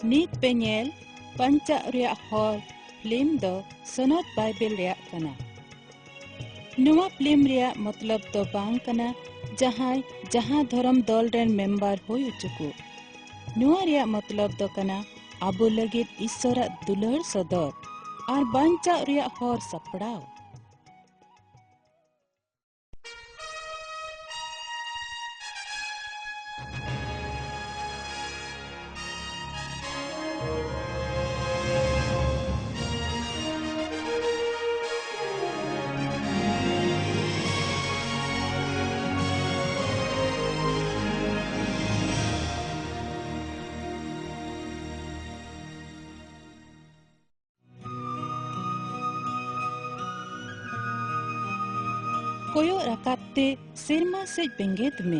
ᱱᱤᱛ ᱯᱮ ᱧᱮᱞ ᱵᱟᱧᱪᱟᱜ ᱨᱮᱭᱟᱜ ᱦᱚᱨ ᱯᱷᱤᱞᱢ ᱫᱚ ᱥᱚᱱᱚᱛ ᱵᱟᱭᱵᱮᱞ ᱨᱮᱭᱟᱜ ᱠᱟᱱᱟ। ᱱᱚᱣᱟ ᱯᱷᱤᱞᱢ ᱨᱮᱭᱟᱜ ᱢᱚᱛᱞᱚᱵ ᱫᱚ ᱵᱟᱝ ᱠᱟᱱᱟ ᱡᱟᱦᱟᱸᱭ ᱡᱟᱦᱟᱸ ᱫᱷᱚᱨᱚᱢ ᱫᱚᱞ ᱨᱮᱱ ᱢᱮᱢᱵᱟᱨ ᱦᱩᱭ ᱦᱚᱪᱚ। ᱱᱚᱣᱟ ᱨᱮᱭᱟᱜ ᱢᱚᱛᱞᱚᱵ ᱫᱚ ᱠᱟᱱᱟ ᱟᱵᱚ ᱞᱟᱹᱜᱤᱫ ᱤᱥᱥᱚᱨᱟᱜ ᱫᱩᱞᱟᱹᱲ ᱥᱚᱫᱚᱨ ᱟᱨ ᱵᱟᱧᱪᱟᱜ ᱨᱮᱭᱟᱜ ᱦᱚᱨ ᱥᱟᱯᱲᱟᱣ। ᱠᱚᱭᱚᱜ ᱨᱟᱠᱟᱵ ᱛᱮ ᱥᱮᱨᱢᱟ ᱥᱮᱡ ᱵᱮᱸᱜᱮᱫ ᱢᱮ।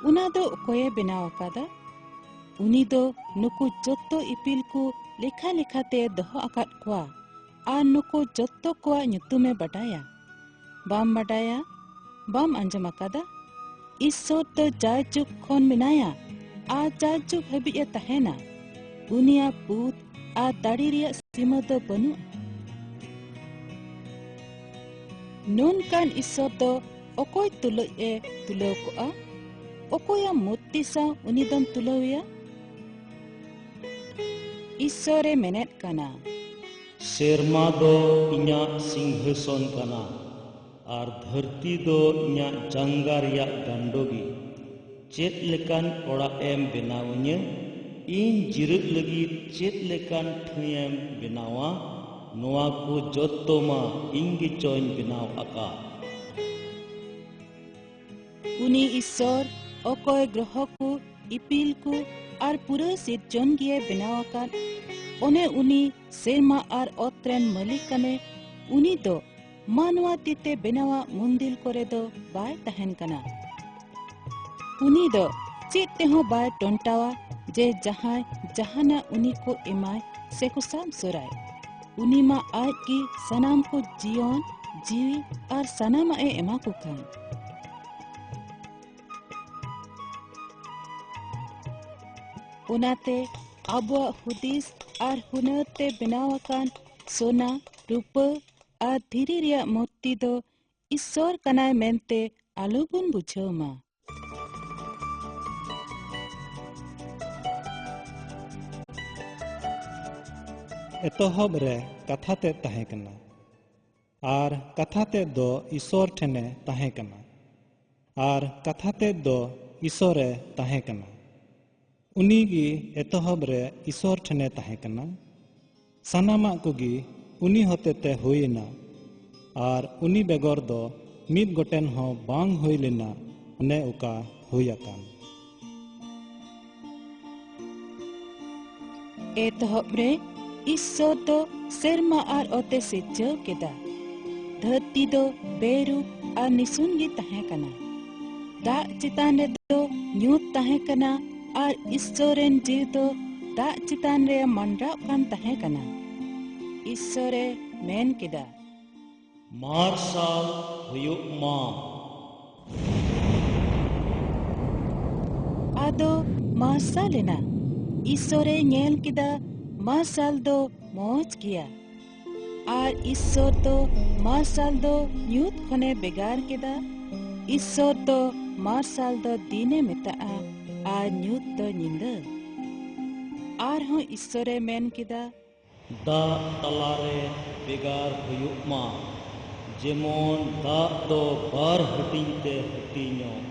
ᱚᱱᱟ ᱫᱚ ᱚᱠᱚᱭᱮ ᱵᱮᱱᱟᱣ ᱟᱠᱟᱫᱟ? ᱩᱱᱤ ᱫᱚ ᱱᱩᱠᱩ ᱡᱚᱛᱚ ᱤᱯᱤᱞ ᱠᱚ ᱞᱮᱠᱷᱟ ᱞᱮᱠᱷᱟᱛᱮ ᱫᱚᱦᱚ ᱟᱠᱟᱫ ᱠᱚᱣᱟ ᱟᱨ ᱱᱩᱠᱩ ᱡᱚᱛᱚ ᱠᱚᱣᱟᱜ ᱧᱩᱛᱩᱢᱮ ᱵᱟᱰᱟᱭᱟ। ᱵᱟᱢ ᱵᱟᱰᱟᱭᱟ? ᱵᱟᱢ ᱟᱸᱡᱚᱢ ᱟᱠᱟᱫᱟ? ᱤᱥᱥᱚᱨ ᱫᱚ ᱡᱟᱭᱡᱩᱜᱽ ᱠᱷᱚᱱ ᱢᱮᱱᱟᱭᱟ ᱟᱨ ᱡᱟᱭᱡᱩᱜᱽ ᱦᱟᱹᱵᱤᱡ ᱮ ᱛᱟᱦᱮᱱᱟ। ᱩᱱᱤᱭᱟᱜ ᱵᱩᱫᱷ ᱟᱨ ᱫᱟᱲᱮ ᱨᱮᱭᱟᱜ ᱥᱤᱢᱟᱹ ᱫᱚ ᱵᱟᱹᱱᱩᱜᱼᱟ। ᱱᱚᱝᱠᱟᱱ ᱤᱥᱥᱚᱨ ᱫᱚ ᱚᱠᱚᱭ ᱛᱩᱞᱩᱡ ᱮ ᱛᱩᱞᱟᱹᱣ ᱠᱚᱜᱼᱟ? ᱚᱠᱚᱭᱟᱜ ᱢᱩᱨᱛᱤ ᱥᱟᱶ ᱩᱱᱤ ᱫᱚᱢ ᱛᱩᱞᱟᱹᱣᱮᱭᱟ? ᱤᱥᱥᱚᱨᱮ ᱢᱮᱱᱮᱫ ᱠᱟᱱᱟ, ᱥᱮᱨᱢᱟ ᱫᱚ ᱤᱧᱟᱹᱜ ᱥᱤᱝᱦᱟᱥᱚᱱ ᱠᱟᱱᱟ ᱟᱨ ᱫᱷᱟᱹᱨᱛᱤ ᱫᱚ ᱤᱧᱟᱹᱜ ᱡᱟᱸᱜᱟ ᱨᱮᱭᱟᱜ ᱜᱟᱸᱰᱳᱜᱤ। ᱪᱮᱫ ᱞᱮᱠᱟᱱ ᱚᱲᱟᱜ ᱮᱢ ᱵᱮᱱᱟᱣᱤᱧᱟᱹ? ᱤᱧ ᱡᱤᱨᱟᱹᱜ ᱞᱟᱹᱜᱤᱫ ᱪᱮᱫ ᱞᱮᱠᱟᱱ ᱴᱷᱟᱹᱭᱮᱢ ᱵᱮᱱᱟᱣᱟ? ᱱᱚᱣᱟ ᱠᱚ ᱡᱚᱛᱚ ᱢᱟ ᱤᱧ ᱜᱮᱪᱚᱧ ᱵᱮᱱᱟᱣ ᱟᱠᱟᱫ। ᱩᱱᱤ ᱤᱥᱥᱚᱨ ᱚᱠᱚᱭ ᱜᱨᱚᱦᱚ ᱠᱚ, ᱤᱯᱤᱞ ᱠᱚ ᱟᱨ ᱯᱩᱨᱟᱹ ᱥᱤᱨᱡᱚᱱ ᱜᱮᱭ ᱵᱮᱱᱟᱣ ᱟᱠᱟᱫ, ᱚᱱᱮ ᱩᱱᱤ ᱥᱮᱨᱢᱟ ᱟᱨ ᱚᱛ ᱨᱮᱱ ᱢᱟᱹᱞᱤᱠ ᱠᱟᱱᱮ। ᱩᱱᱤ ᱫᱚ ᱢᱟᱱᱣᱟ ᱛᱤᱛᱮ ᱵᱮᱱᱟᱣᱟᱜ ᱢᱩᱱᱫᱤᱞ ᱠᱚᱨᱮ ᱫᱚ ᱵᱟᱭ ᱛᱟᱦᱮᱱ ᱠᱟᱱᱟ। ᱩᱱᱤ ᱫᱚ ᱪᱮᱫ ᱛᱮᱦᱚᱸ ᱵᱟᱭ ᱴᱚᱱᱴᱟᱣᱟ ᱡᱮ ᱡᱟᱦᱟᱸᱭ ᱡᱟᱦᱟᱱᱟᱜ ᱩᱱᱤ ᱠᱚ ᱮᱢᱟᱭ ᱥᱮᱠᱚ ᱥᱟᱵ ᱥᱚᱨᱟᱭ। ᱩᱱᱤ ᱢᱟ ᱟᱡ ᱜᱮ ᱥᱟᱱᱟᱢ ᱠᱚ ᱡᱤᱭᱚᱱ, ᱡᱤᱣᱤ ᱟᱨ ᱥᱟᱱᱟᱢᱟᱜ ᱮ ᱮᱢᱟ ᱠᱚ ᱠᱟᱱ। ᱚᱱᱟᱛᱮ ᱟᱵᱚᱣᱟᱜ ᱦᱩᱫᱤᱥ ᱟᱨ ᱦᱩᱱᱟᱹᱨ ᱛᱮ ᱵᱮᱱᱟᱣ ᱟᱠᱟᱱ ᱥᱳᱱᱟ, ᱨᱩᱯᱟᱹ ᱟᱨ ᱫᱷᱤᱨᱤ ᱨᱮᱭᱟᱜ ᱢᱩᱨᱛᱤ ᱫᱚ ᱤᱥᱥᱚᱨ ᱠᱟᱱᱟᱭ ᱢᱮᱱᱛᱮ ᱟᱞᱚᱵᱚᱱ ᱵᱩᱡᱷᱟᱹᱣ ᱢᱟ। ᱮᱛᱚᱦᱚᱵ ᱨᱮ ᱠᱟᱛᱷᱟ ᱛᱮᱫ ᱛᱟᱦᱮᱸ ᱠᱟᱱᱟ ᱟᱨ ᱠᱟᱛᱷᱟ ᱛᱮᱫ ᱫᱚ ᱤᱥᱥᱚᱨ ᱴᱷᱮᱱᱮ ᱛᱟᱦᱮᱸ ᱠᱟᱱᱟ ᱟᱨ ᱠᱟᱛᱷᱟ ᱛᱮᱫ ᱫᱚ ᱤᱥᱥᱚᱨᱮ ᱛᱟᱦᱮᱸ ᱠᱟᱱᱟ। ᱩᱱᱤᱜᱮ ᱮᱛᱚᱦᱚᱵ ᱨᱮ ᱤᱥᱥᱚᱨ ᱴᱷᱮᱱᱮ ᱛᱟᱦᱮᱸ ᱠᱟᱱᱟ। ᱥᱟᱱᱟᱢᱟᱜ ᱠᱚᱜᱮ ᱩᱱᱤ ᱦᱚᱛᱮᱛᱮ ᱦᱩᱭᱮᱱᱟ ᱟᱨ ᱩᱱᱤ ᱵᱮᱜᱚᱨ ᱫᱚ ᱢᱤᱫ ᱜᱚᱴᱮᱱ ᱦᱚᱸ ᱵᱟᱝ ᱦᱩᱭ ᱞᱮᱱᱟ ᱚᱱᱮ ᱚᱠᱟ ᱦᱩᱭ ᱟᱠᱟᱱ। ᱮᱛᱚᱦᱚᱵ ᱨᱮ ᱤᱥᱥᱚᱨ ᱫᱚ ᱥᱮᱨᱢᱟ ᱟᱨ ᱚᱛᱮ ᱥᱤᱨᱡᱟᱹᱣ ᱠᱮᱫᱟ। ᱫᱷᱟᱹᱨᱛᱤ ᱫᱚ ᱵᱮᱨᱩᱯ ᱟᱨ ᱱᱤᱥᱩᱱ ᱜᱮ ᱛᱟᱦᱮᱸ ᱠᱟᱱᱟ। ᱫᱟᱜ ᱪᱮᱛᱟᱱ ᱨᱮᱫᱚ ᱧᱩᱛ ᱛᱟᱦᱮᱸ ᱠᱟᱱᱟ ᱟᱨ ᱤᱥᱥᱚᱨ ᱨᱮᱱ ᱡᱤᱣᱤ ᱫᱚ ᱫᱟᱜ ᱪᱮᱛᱟᱱ ᱨᱮ ᱢᱟᱱᱰᱨᱟᱜ ᱠᱟᱱ ᱛᱟᱦᱮᱸ ᱠᱟᱱᱟ। ᱤᱥᱥᱚᱨᱮ ᱢᱮᱱ ᱠᱮᱫᱟ, ᱢᱟᱨᱥᱟᱞ ᱦᱩᱭᱩᱜ ᱢᱟ। ᱟᱫᱚ ᱢᱟᱨᱥᱟᱞ ᱮᱱᱟ। ᱤᱥᱥᱚᱨᱮ ᱧᱮᱞ ᱠᱮᱫᱟ ᱢᱟᱨᱥᱟᱞ ᱫᱚ ᱢᱚᱡᱽ ᱜᱮᱭᱟ। ᱟᱨ ᱤᱥᱥᱚᱨ ᱫᱚ ᱢᱟᱨᱥᱟᱞ ᱫᱚ ᱧᱩᱛ ᱠᱷᱚᱱᱮ ᱵᱷᱮᱜᱟᱨ ᱠᱮᱫᱟ। ᱤᱥᱥᱚᱨ ᱫᱚ ᱢᱟᱨᱥᱟᱞ ᱫᱚ ᱫᱤᱱᱮ ᱢᱮᱛᱟᱜᱼᱟ ᱟᱨ ᱧᱩᱛ ᱫᱚ ᱧᱤᱫᱟᱹ। ᱟᱨᱦᱚᱸ ᱤᱥᱥᱚᱨᱮ ᱢᱮᱱ ᱠᱮᱫᱟ, ᱫᱟᱜ ᱛᱟᱞᱟᱨᱮ ᱵᱷᱮᱜᱟᱨ ᱦᱩᱭᱩᱜ ᱢᱟ, ᱡᱮᱢᱚᱱ ᱫᱟᱜ ᱫᱚ ᱵᱟᱨ ᱦᱟᱹᱴᱤᱧ ᱛᱮ ᱦᱟᱹᱴᱤᱧᱚᱜ।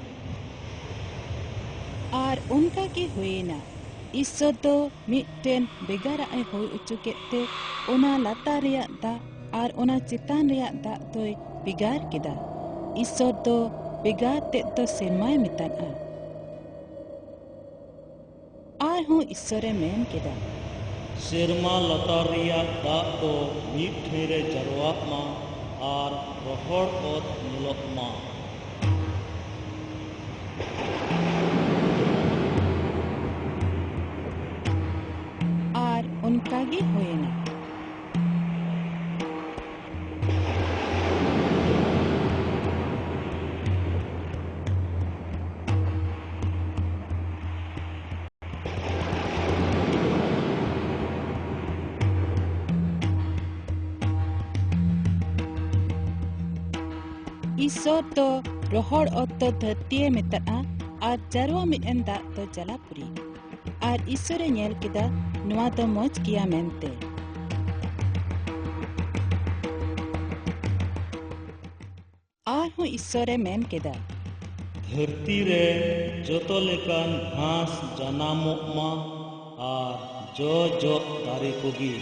ᱟᱨ ᱚᱱᱠᱟ ᱜᱮ ᱦᱩᱭᱮᱱᱟ। ᱤᱥᱥᱚᱨ ᱫᱚ ᱢᱤᱫᱴᱮᱱ ᱵᱷᱮᱜᱟᱨᱟᱜ ᱮ ᱦᱩᱭ ᱦᱚᱪᱚ ᱠᱮᱫ ᱛᱮ ᱚᱱᱟ ᱞᱟᱛᱟᱨ ᱨᱮᱭᱟᱜ ᱫᱟᱜ ᱟᱨ ᱚᱱᱟ ᱪᱮᱛᱟᱱ ᱨᱮᱭᱟᱜ ᱫᱟᱜ ᱫᱚᱭ ᱵᱷᱮᱜᱟᱨ ᱠᱮᱫᱟ। ᱤᱥᱥᱚᱨ ᱫᱚ ᱵᱷᱮᱜᱟᱨ ᱛᱮᱫ ᱫᱚ ᱥᱮᱨᱢᱟᱭ ᱢᱮᱛᱟᱜᱼᱟ। ᱟᱨᱦᱚᱸ ᱤᱥᱥᱚᱨᱮ ᱢᱮᱱ ᱠᱮᱫᱟ, ᱥᱮᱨᱢᱟ ᱞᱟᱛᱟᱨ ᱨᱮᱭᱟᱜ ᱫᱟᱜ ᱫᱚ ᱢᱤᱫ ᱴᱷᱮᱱ ᱨᱮ ᱡᱟᱨᱣᱟᱜ ᱢᱟ ᱟᱨ ᱨᱚᱦᱚᱲ ᱚᱛ ᱧᱮᱞᱚᱜ ᱢᱟ। ᱟᱨ ᱚᱱᱠᱟ ᱜᱮ ᱦᱩᱭᱮᱱᱟ। ईश्वर तो रोहड़ ओत तो धरती मेता और जारवा मिदन दाग तो जलापुरी और ईश्वरे नेल किदा नुआ तो मोज किया मेनते आरहों ईश्वरे मेन किदा धरती रे जोतो लेकान घास जानामोग मा और जो जो दारे कोगी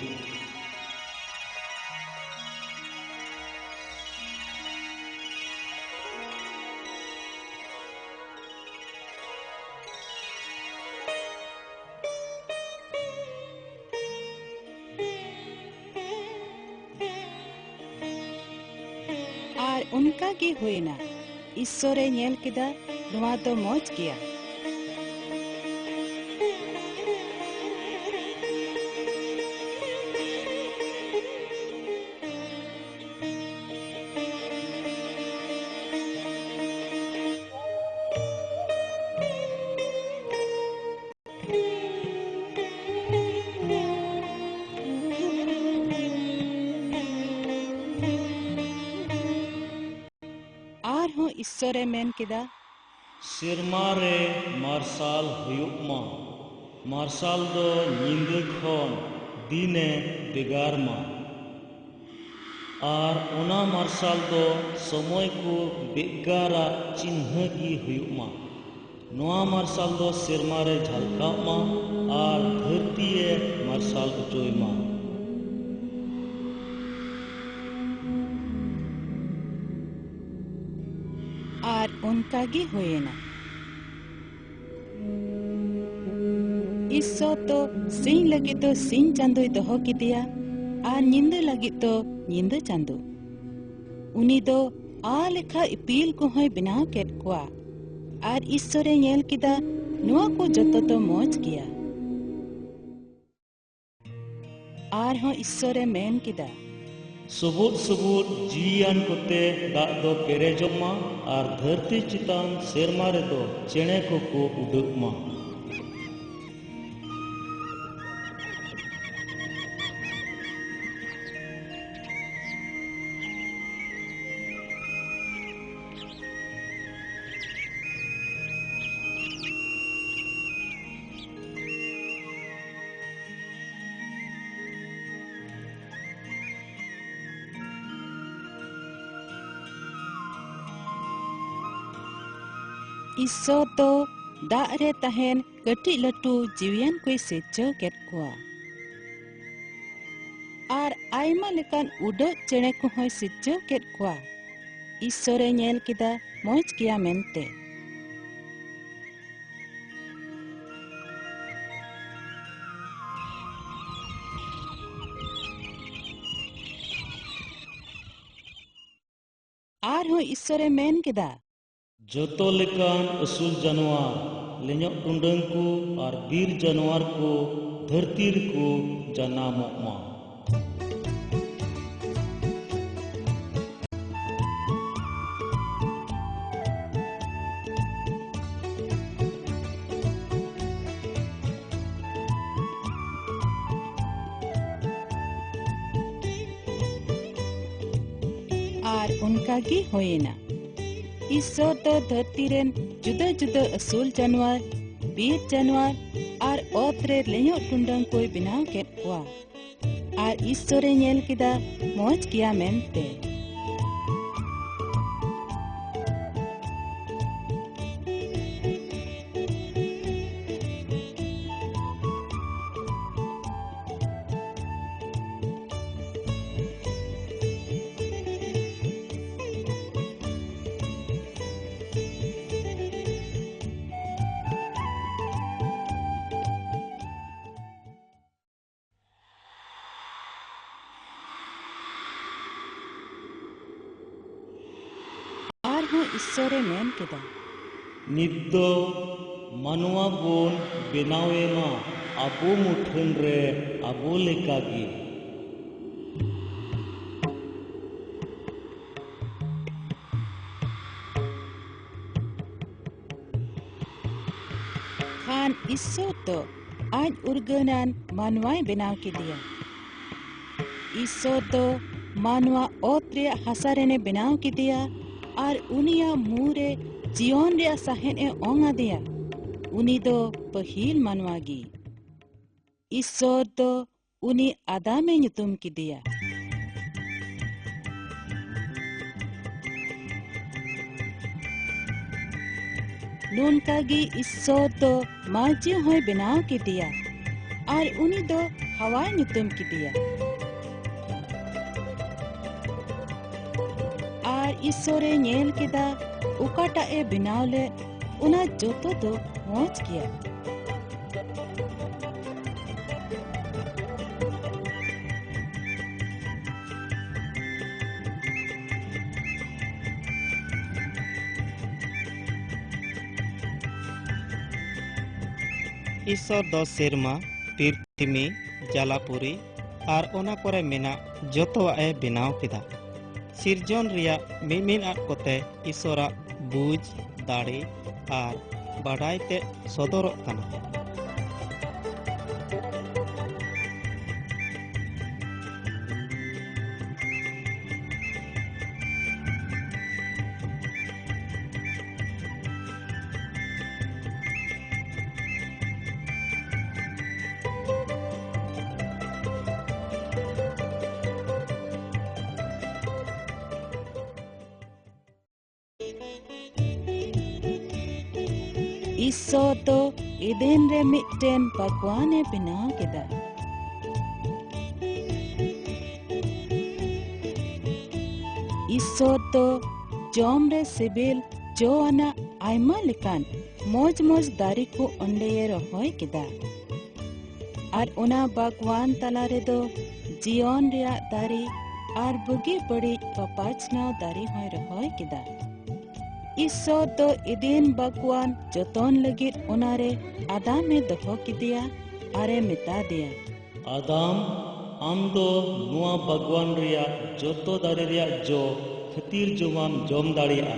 और उनका की हुई ना ईश्वरे नेल किदा नुआ तो मोज किया आरहों ईश्वरे मेन किदा सिरमा रे मार्शाल हुयुग मा मार्शाल दो नींदे खन दिने बेगार मा और ओना मार्शाल दो समय को बेगारा चिन्ह की हुयुग मा नोआ मार्शाल दो सिरमा रे झलका मा और धरती मार्शाल उचोय मा और उनका की हुई ना ईश्वर तो सिंह लगी तो सिंह चांदो दोहो की दिया और नींद लगी तो नींद चांदो उनी दो आ लेखा इपील को होय बिनाव केट कोआ और ईश्वरे नेल किदा नुआ को जतो तो मोज किया और हों ईश्वरे मेन किदा सबुत सबुत जियान कोते दाग दो पेरेजोग मा और धरती चितान सेरमा रे दो चेणे को उडुक मा ईश्वर तो दाग रे तहेन कटी लटू जीवियन कोई सेचो केट कोआ और आयमा लेकान उडो चेणे को होय सेचो केट कोआ ईश्वरे नेल किदा मोज किया मेनते और हों ईश्वरे मेन किदा जोतो लेकान असूल जानवर लेन्योक टुंडंग को और बीर जानवर को धरती को जनामोग मा और उनका की हुई ना ईश्वर तो धरती रेन जुदा जुदा असूल जानवर बीर जानवर और ओत रे लेयो टुंडंग कोई बिनाव केट कोआ और ईश्वरे नेल किदा मोज किया मेनते आरहों ईश्वरे मेन किदा नित दो मानवा बोन बेनावे मा आबो मुठन रे आबो लेकागी खान ईश्वर तो आज उर्गनान मानवाय बेनाव के दिया ईश्वर तो मानवा ओत रे हसा रेने बेनाव के दिया आर उनिया मुरे जीवन रे साहेन ए ओंगा दिया उनी दो पहिल मानवागी ईश्वर दो उनी आदामे nyutum किदिया नोनकागी ईश्वर दो माजी होय बनाव किदिया आर उनी दो हवाई nyutum किदिया आर ईश्वरे नेल किदा उकाटा ए बनावले उना जोतो दो मोच किया ईश्वर दो सेरमा पृथ्वी जलापुरी आर ओना कोरे मेना जोतोआ ए बनाव किदा सिरजन रिया मिमिन आट कोते ईश्वरा बुझ दाड़े आर बाडाय ते सदरक काना ईश्वर तो एदेन रे मिटन भगवाने बनाव किदा ईश्वर तो जॉम रे सिबिल जो आना आयमा लेकान मोज मोज दारी को अंडे रहोय किदा आर ओना भगवान तला रे दो जीवन रिया दारी आर बुगी बड़ी पपाचनाव दारी होय रहोय किदा ईश्वर तो इदिन भगवान जतन लगित ओनारे आदाम में दहो किदिया आरे मिता दिया आदाम आम दो नुआ भगवान रिया जोतो दारे रिया जो खतीर जुमाम जोम दाड़िया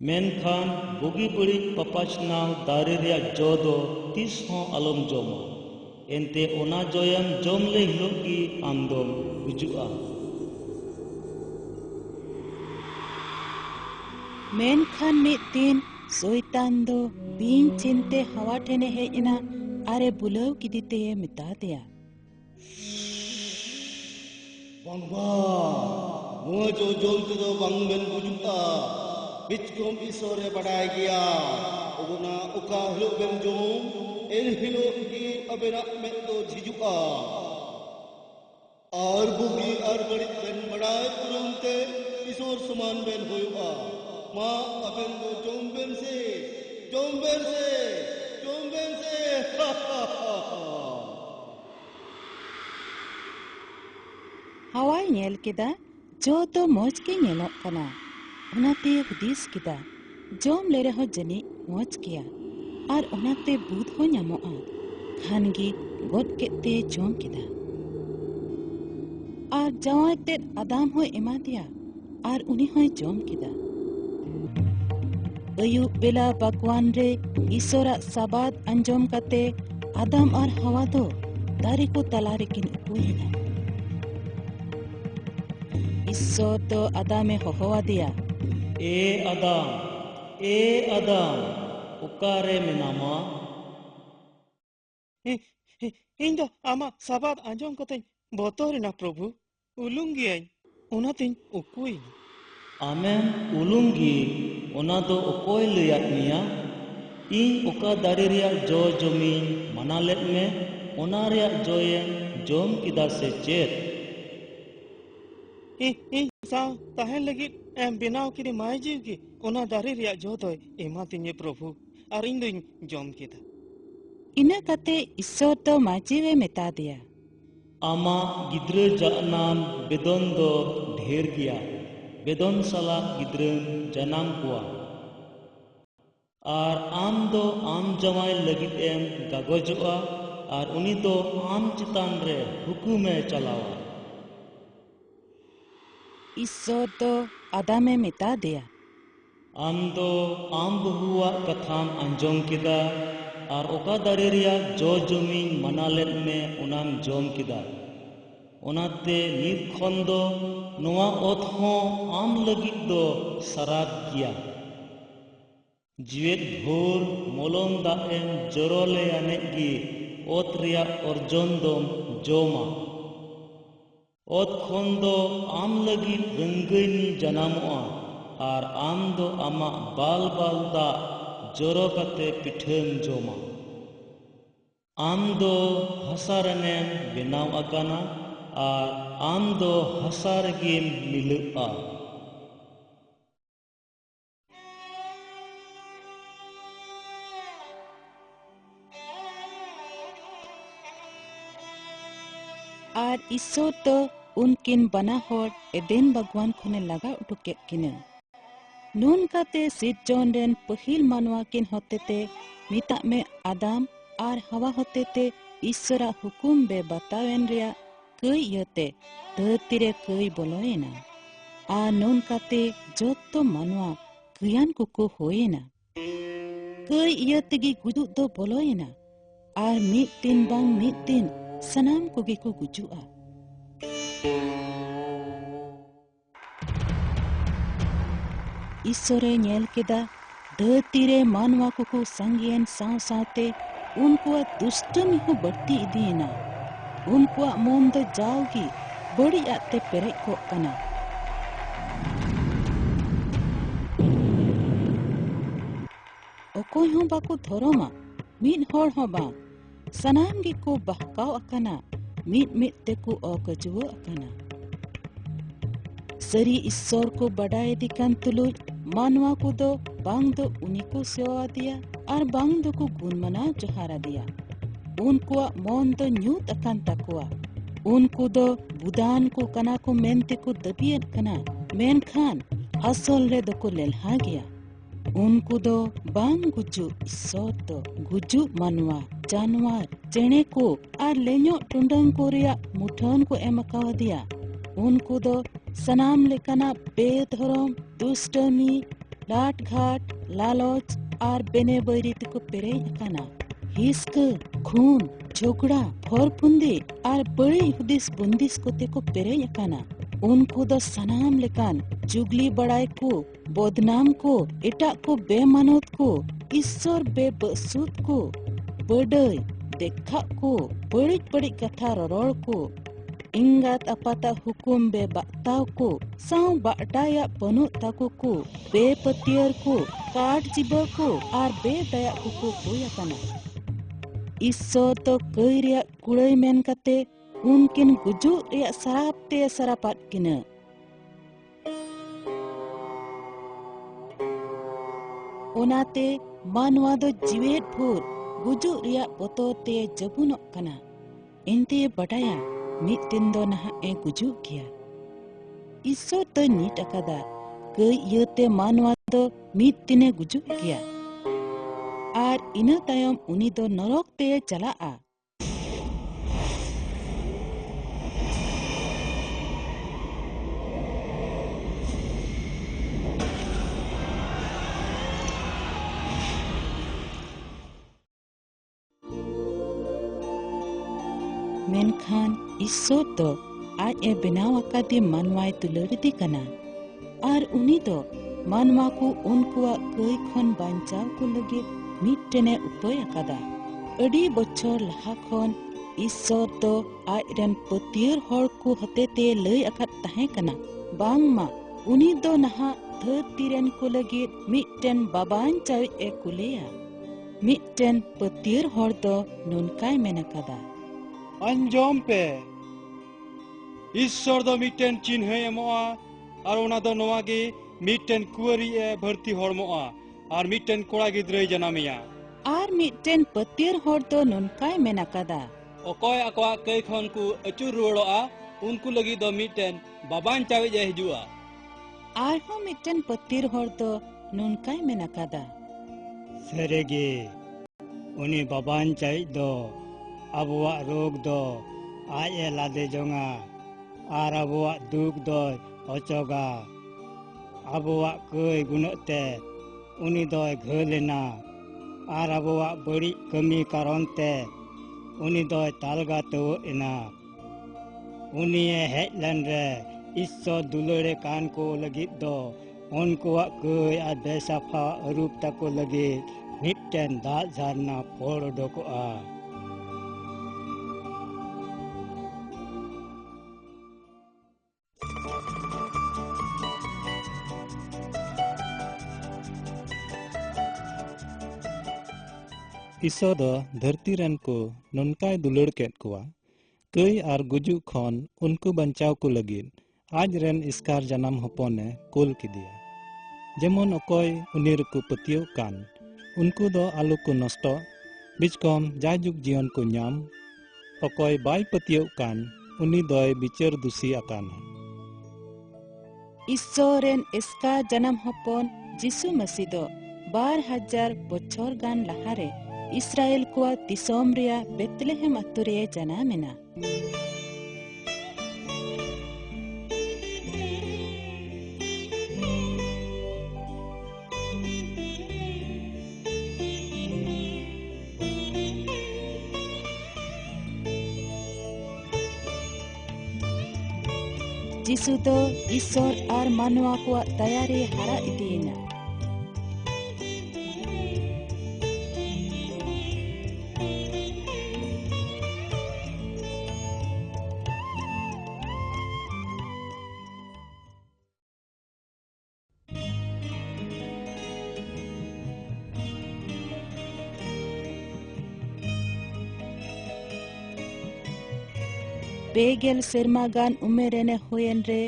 मेनखान बुगी बड़ी पपाचनाव दारे रिया जो दो तीस हों अलम जोमा एनते ओना जोयम जोम ले हिलोगी आम दो गुजुआ मेनखान मितिन सोइतान दो बीन चिंते हवा ठेने है इना आरे बुलाव किदिते ये मिता दिया बंगवा मुआ जो जोम तो बंगन बुजुआ बिचकोम ईश्वरे बड़ाई गया उगना उका हिलो बेन जोम इन हिलो की अबेना में तो झिजुआ और बुगी और बड़ी बेन बड़ाई उरुमते ईश्वर समान बेन होयुआ माँ अबेन दो जोम बेन से हवाई नेल किदा जो तो मौज के नेलो कना उनाते हुदिस किदा जोम ले रहो जनी मौज किया और उनाते बुध हो ᱧᱟᱢᱚᱜᱼᱟ खानगी गोद केते जोम किदा और जवाई ते आदाम हो एमा दिया और उनी हो जोम किदा अयुब बेला भगवान रे ईश्वरा सबाद अंजोम कते आदम और हवा दो दारी को तलारे किन उकुहिना ईश्वर तो आदामे होहवा दिया ए आदाम उकारे मेनामा इन दो आमा सबाद अंजोम कते बोतोरना प्रभु उलुंगी आई उनातिन उकुई आमेन उलुंगी ओना दो ओकोय लयात मिया इन ओका दारे रिया जो जमी मना लेत में ओना रिया जोये जोम किदा से चेत इन साव ताहें लगी एम बिनाव किदे माय जीव की ओना दारे रिया जो दोय एमा तिने प्रभु और इन दोइन जोम किदा इना कते ईश्वर तो माजीवे मेता दिया आमा गिद्र जानम बेदन दो ढेर गया बेदन साला गिद्र जनाम कुआ और आम दो आम जमाय लगित एम कागजोआ और उनी दो आम चितान रे हुकुमे चलावा ईश्वर तो आदामे मेता दिया आम दो आम बहुआ कथाम अंजोम किदा और ओका दारे रिया जो जमी मनालेत में उनाम जोम किदा ओनाते नीत खन दो नोआ ओत हों आम लगित दो सराग किया जीवेत भोर मोलोन दाएम जरोले यानेगी ओत रिया अर्जन दोम जोमा ओत खन दो आम लगित रंगैनी जनामोआ आर आम दो आमा बाल बाल दा जरो कते पिठेम जोमा आम दो हसारनेम बेनाव अकाना आर आम दो हसार गेम मिलुआ आर ईश्वर तो उनकिन बना होड़ एदेन भगवान खुने लगा उठुके किने नून काते सिरजोन रेन पहिल मानवा किन होतेते मिता में आदम आर हवा होतेते ईश्वरा हुकुम बे बतावेन रिया कई यते धरती रे कई बोलोएना आ नून काते जोत्तो मानवा कयान कुकु होएना कई यतेगी गुदुक दो बोलोएना आर मित दिन बांग मित दिन सनाम कुगी को गुजुआ ईश्वरे नेल केदा धरती रे मानवा कुकु संगियन साव सावते उनको दुष्टनी हो बढ़ती इदीना उनको मन दो जाओगी बड़ी आते पेरे को कना ओकोय हो बाको धरोमा मीन होड़ हो बा सनाम गी को बहकाव अकना मीट मीट ते को अकजुआ अकना सरी ईश्वर को बड़ाई दिकान तुलुज मानवा को दो बांग दो उनी को सेवा दिया और बांग दो को गुण मना जोहारा दिया उनको मन दो न्यूत अकान तकुआ उनको दो बुदान को कना को मेनते को दबियत कना मेन खान असल रे दो को लेलहा गया उनको दो बांग गुजु ईश्वर दो गुजु मानवा जानवर चेणे को और लेन्यो टुंडंग को रिया मुठन को एमकावा दिया उनको दो सनाम लेकना बेधरम दुष्टमी लाट घाट लालच और बेने बैरित को पेरे अकाना हिस्क खून झगड़ा फरफुंदी और बड़ी हुदिस बुंदिस कोते को पेरे अकाना उनको दो सनाम लेकान जुगली बड़ाई को बदनाम को एटा को बेमानत को ईश्वर बेबसूत को बड़ई देखा को बड़ी बड़ी कथा ररोड़ को इंगात अपाता हुकुम बे बाताव को साव बाटाया बनु ताको को बेपतियर को काट जीव को और बेदया को होयकना ईश्वर तो कई रिया कुड़ई मेन कते उनकिन गुजु रिया सरापते सरापात किना ओनाते मानवा दो जीवेत भोर गुजु रिया बोतो ते जबुनो कना इनते बटाया मित दिन दो नहा ए गुजु किया ईश्वर तो नीट अकादा कई यते मानवा दो मित दिने गुजु किया आर इना तायम उनी दो नरक ते चलाआ मेनखान ईश्वर तो आज ए बनाव अकादे मानवाय तुलरिदी कना आर उनी दो मानवा को उनको कई खन बांचाव को लगे मिटने उपाय अकादा अड़ी बच्चर लहा खन ईश्वर तो आज रन पतियर हर को हतेते लय अकाद तहे कना बांग मा उनी दो नहा धरती रन को लगे मिटन बाबान चावे ए कुलेया मिटन पतियर हर दो नुनकाय मेनकादा अंजोम पे ईश्वर दो मिटन चिन्ह एमोआ और ओना दो नोआ गे मिटन कुवरी ए भर्ती हड़मोआ और मिटन कोड़ा गिद्रई जनामिया और मिटन पतियर हर दो नुनकाय मेनकादा ओकोय अकवा कई खन को अचुर रुवाड़ोआ उनको लगी दो मिटन बाबान चावे जे हिजुआ आर हो मिटन पतियर हर दो नुनकाय मेनकादा सरेगे उनी बाबान चावे दो अबुआ रोग दो आए लादे जोंगा आर अबुआ दुख दो अचोगा अबुआ कई गुणते उनी दो घलेना आर अबुआ बड़ी कमी कारण ते उनी दो तालगा तो एना उनिये हेज लन रे ईश्वर दुलारे कान को लगित दो उनकुआ कई आर बेसाफा अरूप तको लगे मिट्टन दाग झरना फोड़ उडोकोआ ईसो दो धरती रन को ननकाय दुलड़ केत कुआ कई आर गुजु खन उनको बंचाव को लगिन आज रेन इसकार जन्म हपने कोल किदिया जेमन अकोय उनी रको पतियो कान उनको दो आलू को नष्ट बिचकम जाजुग जीवन को नाम अकोय बाय पतियो कान उनी दोय बिचार दुसी आकाना ईश्वरेन इसका जन्म हपन जिसु मसीह दो 2000 बछर गान लहारे इस्राएल को दिसोम रिया बेतलेहेम अतु रे जनामेना जिसु दो ईश्वर आर मानवा को तैयारी हरा इदीना बेगेल सेरमा गान उमेरेने होयन रे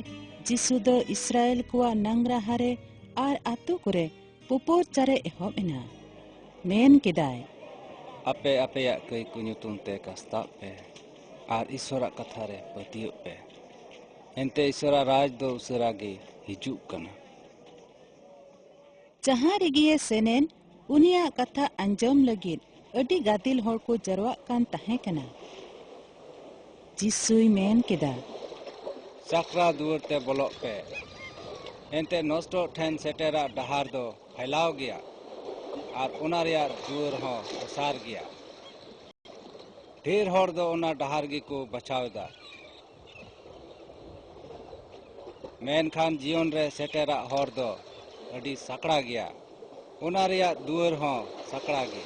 जिसु दो इस्राएल को नंगरा हारे आर आतु करे पुपोर चारे एहोमेना मेन केदाय आपे आपे या कई कुnyutum te kasta pe ar isora katha re patiyo pe ente isora raj do usara ge hijuk kana जहाँ रिगिए सेनेन उनिया कथा अंजम लगिन अडी गादिल होड़ को जरवा कान तहे कना जिसुई main केदा sakra duar te bolok pe ente nosto then setera dahar do phailao gaya ar ona reya duar ho asar gaya ढेर हर दो ओना डहार गे को बचावदा मेन खान जीवन रे सेटेरा हर दो अडी सकड़ा गया ओना रेया दुआर हो सकड़ा गे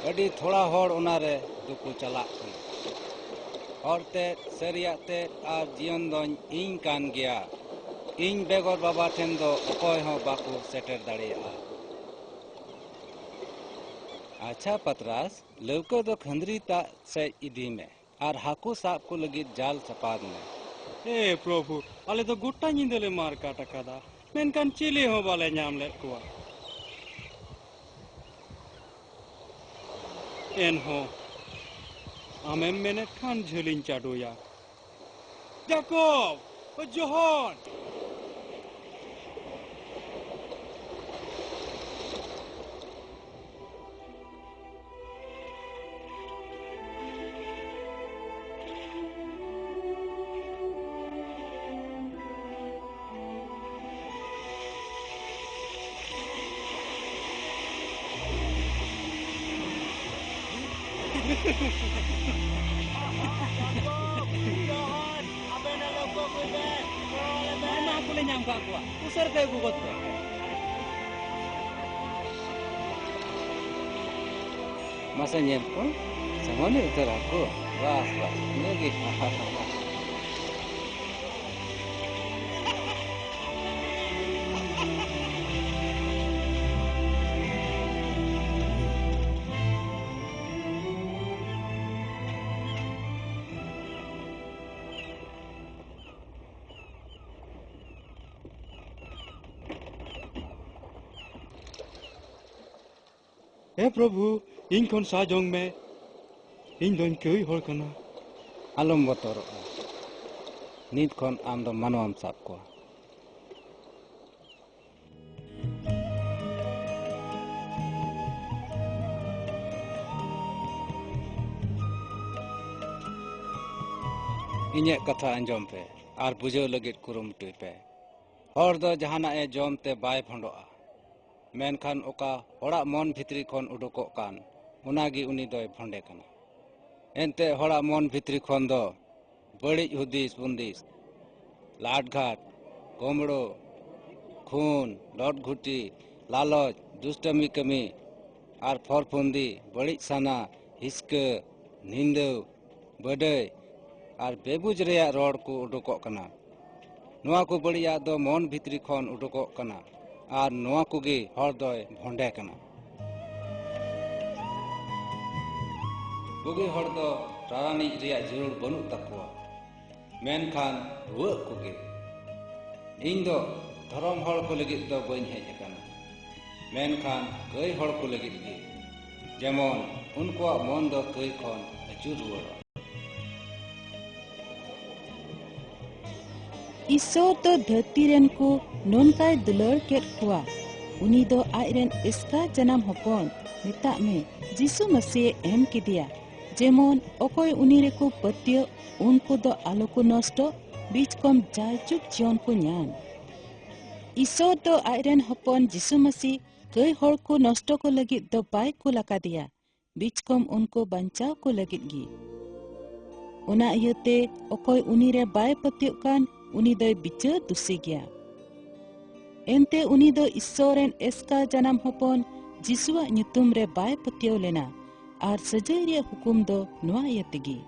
अडी थोड़ा हर ओना रे दुकु चला हर ते सरिया ते आ जीवन दो इन कान गया इन बेगर बाबा ठेन दो अकोय हो बाकु सेटर दाड़िया अच्छा पतरास लौको दो खंदरी ता से इदी में आर हाकू साप को लगी जाल सपाद में ए प्रभु आले तो गुट्टा निंदले मार काटा कादा मेनकान चिले हो बाले नाम ले कुआ एन हो आमें मेने खान झलिन चाडोया Jacob John usar ke gugot pe masa nyem ko samone utar aku wah wah lagi हे प्रभु इन कोन साजोंग में इन दोन कई होड़ कना alom botor nit kon am do manom sap ko इन्हें कथा अंजम पे आर बुझो लगित कुरुमुटुई पे हर दो जहाना ए जम ते बाय फंडोआ मेनखान ओका होड़ा मन भितरी खन उडुकोक कान उनागी उनी दोय फंडे कना एनते होड़ा मन भितरी खन दो बड़िज हुदिस बुंदिस लाटघाट कोमड़ो खून लटघुटी लालच दुष्टमी कमी और फरफुंदी बड़िज साना हिस्के निंदो बड़े और बेबुज रेया रोड को उडुकोक कना नोआ को बड़िया दो मन भितरी खन उडुकोक कना और नोआ को गे हर दो भोंडे कना बुगी हर दो रानी रेया जरूर बनु तकवा मेनखान रुआ को गे इन दो धर्म हर को लगित दो बइन हेज कना मेनखान कई हर को लगित गे जेमन उनको मन दो कई खन अचुर रुआ ईश्वर तो धरती रेन को नोनकाय दुलर केट हुआ उनी दो आयरन इसका जन्म हपन मेता में जीसु मसीह एम किदिया जेमन अकोय उनी रे को पत्य उनको दो आलो को नष्ट बीच कम जायचुक जीवन को न्यान ईश्वर तो आयरन हपन जीसु मसीह कई हर को नष्ट को लगित दो बाय को लका दिया बीच कम उनको बंचाव को लगित गी उना इयते अकोय उनी रे बाय पत्य कान उनी दो बिचार दुसी गया एनते उनी दो ईश्वरेन एसका जन्म हपन जीसुआ ᱧᱩᱛᱩᱢ रे बाय पत्यो लेना और सजाय रे हुकुम दो नोआ यतगी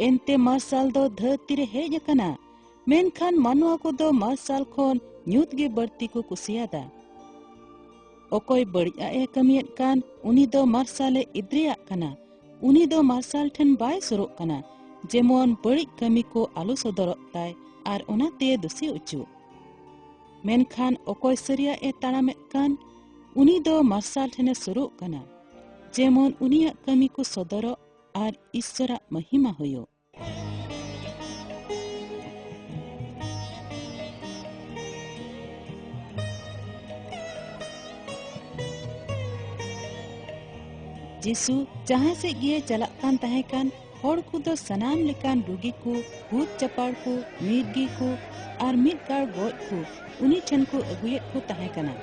एनते मार्शल दो धरती रे हेज कना मेनखान मानवा को दो मार्शल खोन ᱧᱩᱛ गे बर्ती को कुसियादा ओकोय बड़िया ए कमियत कान उनी दो मार्शल इद्रिया कना उनी दो मार्शल ठन बाय सुरो कना जेमन बड़ी कमी को आलू सदरत ताय और उनाते दुसी उचु मेनखान ओकोय सरिया ए ताड़ामे कान उनी दो मार्शल ठने सुरो कना जेमन उनिया कमी को सदरो और ईश्वरा महिमा होयो जीसु जहाँ से गिए चलक कान तहे कान हर को दो सनाम लेकान रुगी को भूत चपाड़ को मिर्गी को और मिदगार गोज को उनी ठन को अगुयत को तहे कना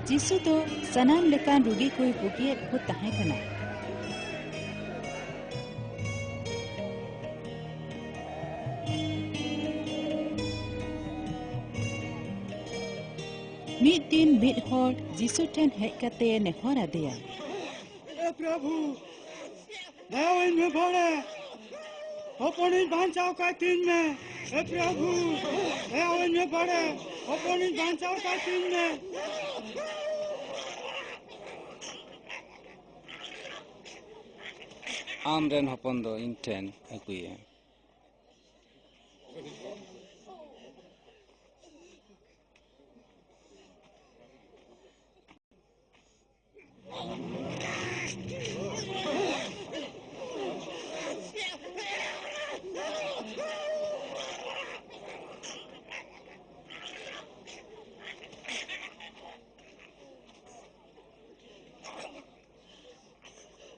जीसु तो सनाम लेकान रुगी को बुगियत को तहे कना मिद दिन मिद हर जीसु ठेन हेज कते नेहर आदेया ए प्रभु दयावन में बड़े अपनी बांचाव का तीन में ए प्रभु दयावन में बड़े अपनी बांचाव का तीन में आमरेन हपन दो इन ठेन अगुये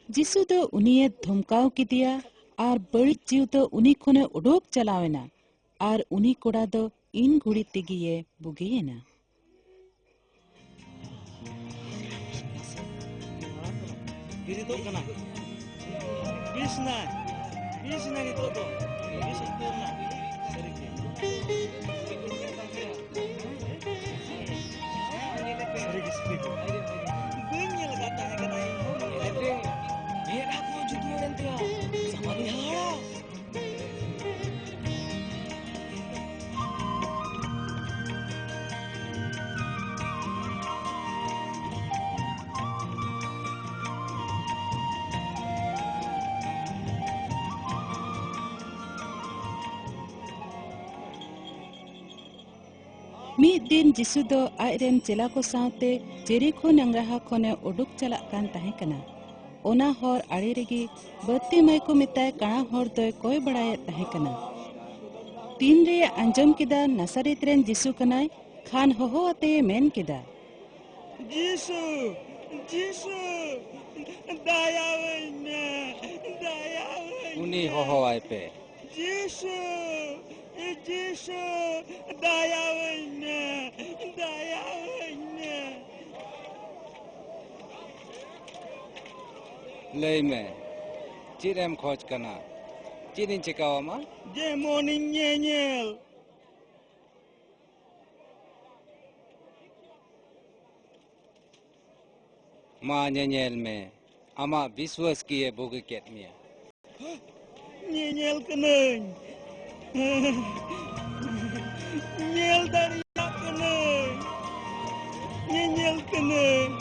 जीसु दो उनिये धमकाव किदिया और बड़ी जीव दो उनी खोने उडोक चलावेना और उनी कोड़ा दो इन घुड़ी तिगिये बुगियेना गिरी तो कना बिसना नी तो बिस करना सरी के सरी के बिन ये लगाता है कना ये आपको जुटू रंतिया समानी हाड़ा मिद दिन जीसु दो आयरन चेला को साथे जेरिको नंगराहा खोने उडुक चलाक कान तहे कना ओना हर आड़े रेगी बत्ती माई को मिताय काना हर दोय कोय बड़ाय तहे कना तीन रे अंजम किदा नसारेत रेन जीसु कनाय खान होहो आते मेन किदा जीसु जीसु दयावन उनी होहो आय पे जीसु जीसु दयावैना दयावैना लय में चिरेम खोज कना चिरिन चिकावा जेमन nyel मा nyel में आमा विश्वास किए बोगे केट मिया nyel keneng nyel dari keneng nyel keneng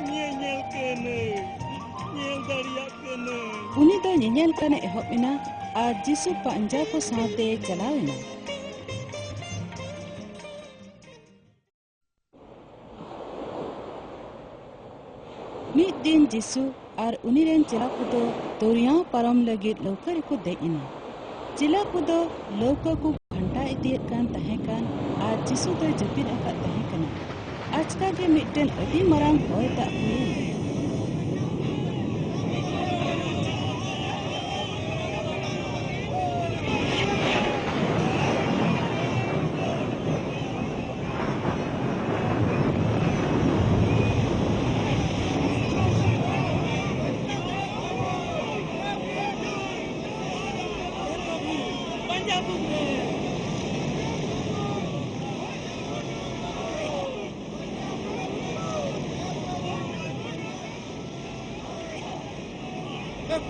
nyel keneng nyel dari keneng उनी दो ᱧᱮᱧᱮᱞ ᱠᱟᱱᱮ ᱮᱦᱚᱵ ᱮᱱᱟ ᱟᱨ ᱡᱤᱥᱩ ᱯᱟᱸᱡᱟ ᱠᱚ ᱥᱟᱶᱛᱮ ᱪᱟᱞᱟᱣ ᱮᱱᱟ। ᱢᱤᱫ ᱫᱤᱱ ᱡᱤᱥᱩ ᱟᱨ ᱩᱱᱤ ᱨᱮᱱ ᱪᱮᱞᱟ ᱠᱚᱫᱚ ᱫᱚᱨᱭᱟ ᱯᱟᱨᱚᱢ ᱞᱟᱹᱜᱤᱫ ᱞᱟᱹᱣᱠᱟᱹ ᱨᱮᱠᱚ ᱫᱮᱡ ᱮᱱᱟ। ᱪᱮᱞᱟ ᱠᱚᱫᱚ ᱞᱟᱹᱣᱠᱟᱹ ᱠᱚ ᱜᱷᱟᱱᱴᱟ ᱤᱫᱤᱭᱮᱫ ᱠᱟᱱ ᱛᱟᱦᱮᱸ ᱠᱟᱱ ᱟᱨ ᱡᱤᱥᱩ ᱫᱚᱭ ᱡᱟᱹᱯᱤᱫ ᱟᱠᱟᱫ ᱛᱟᱦᱮᱸ ᱠᱟᱱᱟ। ᱟᱪᱠᱟ ᱜᱮ ᱢᱤᱫᱴᱮᱱ ᱟᱹᱰᱤ ᱢᱟᱨᱟᱝ ᱦᱚᱭ ᱫᱟᱜ ᱦᱩᱭᱮᱱᱟ।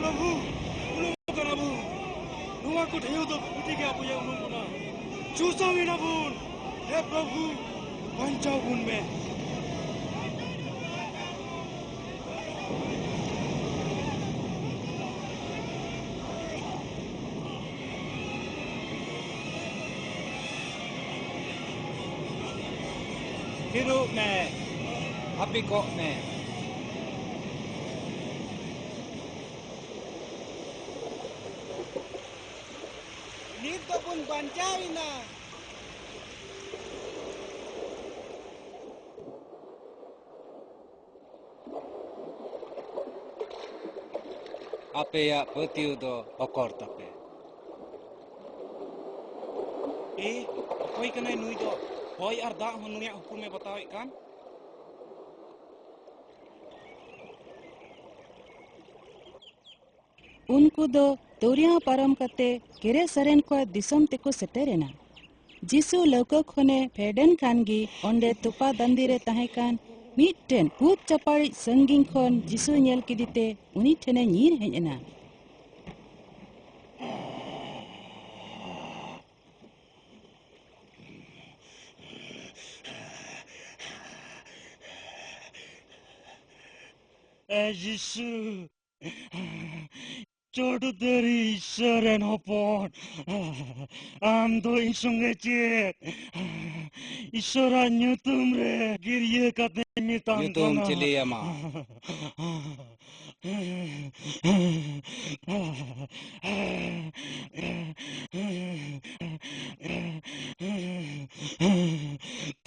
प्रभु प्रभु नुआ को ढेउ दो फुटी के आपुया उनु बना चूसा मेरा बुन हे प्रभु बंचाओ बुन में हिरो में हापी को में नीत तो बुन बंचाई ना आपे या पतियो दो अकोर तपे ए कोई कने नुई दो होय आर दा हो नुया हुकुम में बतावे कान उनको दो दौरिया पारम कते केरे सरेन को दिसम तेको सेटेरेना जिसु लौका खने फेडेन खानगी ओंडे तुपा दंदिरे ताहे कान मिटटेन भूत चपाड़ी संगिंग खन जिसु नेल किदिते उनी ठेने नीर हेजना जिसु चोट तेरी ईश्वरन होपन आम दो इंसंगे चेत ईश्वरा न्यूतुम रे गिरिये कते मितान युतुम चिली अमा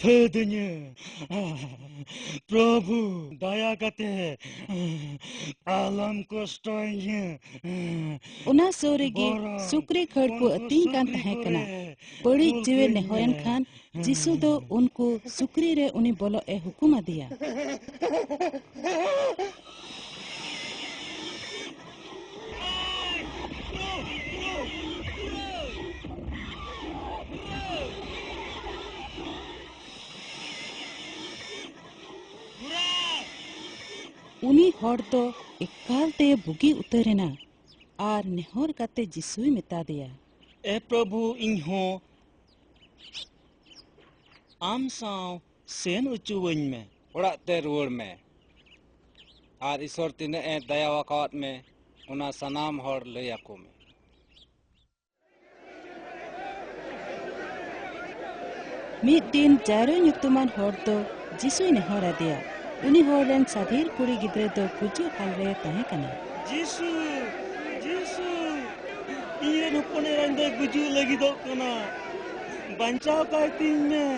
थेदन्ये प्रभु दया कते आलम कष्टोन्ये उना सोरेगी सुक्री खड़ को अतीन कान ताहे कना पड़ी जीवे नेहोयन खान जिसु दो उनको सुक्री रे उनी बोलो ए हुकुम दिया उनी हर दो एकालते बुगी उतरेना आर नेहर काते जिसुई मेता दिया ए प्रभु इन्हो आम साव सेन उचुवኝ में ओड़ा ते रुवर में आर ईश्वर तिने ए दया वकावत में उना सनाम हर लय आको में मिद दिन जारो nyutuman हर दो जिसुई नेहर दिया उनी हरन साधीर कुड़ी गिद्रे दो कुजु हाल रे ताहे कना जिसु जिसु ये रुपने रंदे गुजु लगी दो कना बंचाव काय तीन में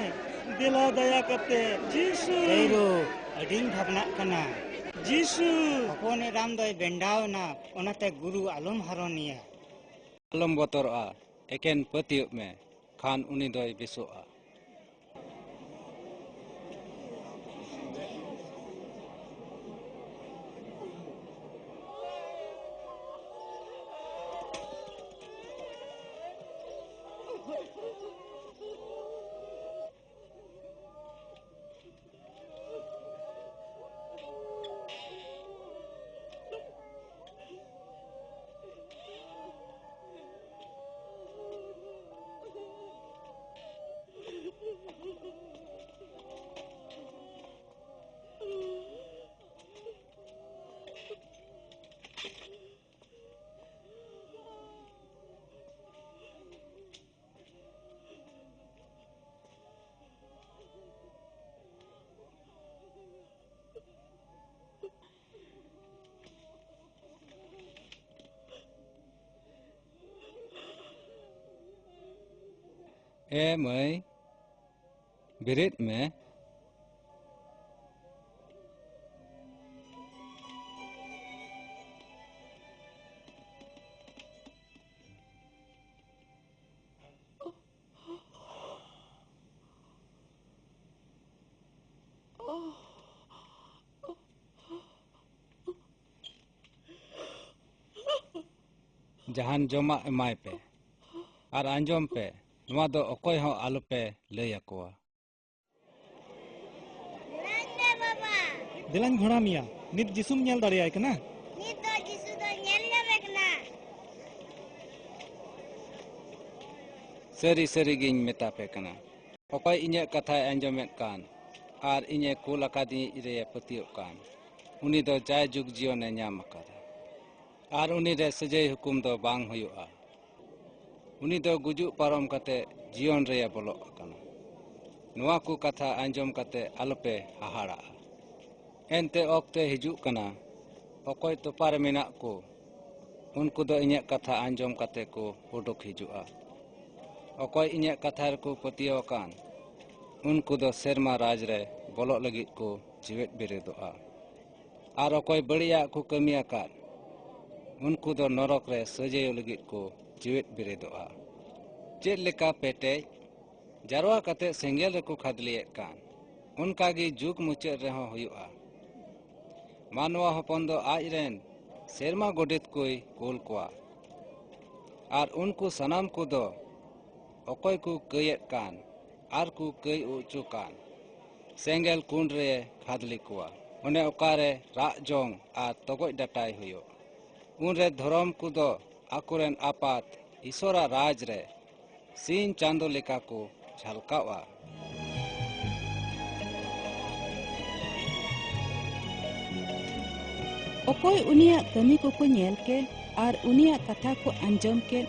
दिला दया करते जिसु एरो अडिंग भावना कना जीसु हपन राम दय बेंडावना ओनाते गुरु आलम हारनिया आलम बतरआ एकेन पतियोब में खान उनी दय बेसोआ ए मई बिरिद में जहान जमा एमाय पे और आंजम पे नुआ दो अकोय हो आलो पे लय अकोआ दिलान घोड़ा मिया नित जिसुम नेल दाड़ियाय कना नित दो जिसु दो नेल ᱧᱟᱢᱮ ᱠᱟᱱᱟ सरी सरी गिन मेता पे कना अकोय इnye कथा आंजमेत कान और इnye कुल अकादी रे पतियोब कान उनी दो जाय जुग जीवन ᱧᱟᱢ अकादा और उनी रे सजय हुकुम दो बांग हुयुआ उनी दो गुजुक पारम कते जीवन रे बोलो अकाना नुआ को कथा आंजम कते आलोपे हाहाड़ा एनते ओक्ते हिजुक कना अकोय तो पार मेना को उनको दो इnye कथा आंजम कते को उडुक हिजुआ अकोय इnye कथा रे को पतियो कान उनको दो सेरमा राज रे बोलो लगित को जीवित बिरेदोआ और अकोय बड़िया को कमिया कान उनको दो नरक रे सजय लगित को जीवित बिरेदोआ चेद लेका पेटे जारवा कते सेंगेल रे को खादलियेत कान उनका गी जुग मुचाद रे हो हुयुआ मानवा हपन दो आज रेन सेरमा गोडेत कोई कोल कोआ और उनको सनाम को दो अकोय को कयेत कान आर को कय उचु कान सेंगेल कुंड रे खादली कोआ उन्हें ओकारे राग जोंग और तगोय डाटाय हुयो उन रे धर्म को दो आकुरेन आपात ईश्वरा राज रे सीन चांदो लेका को झलकावा अकोय उनिया कमी को नेल के और उनिया कथा को आंजम के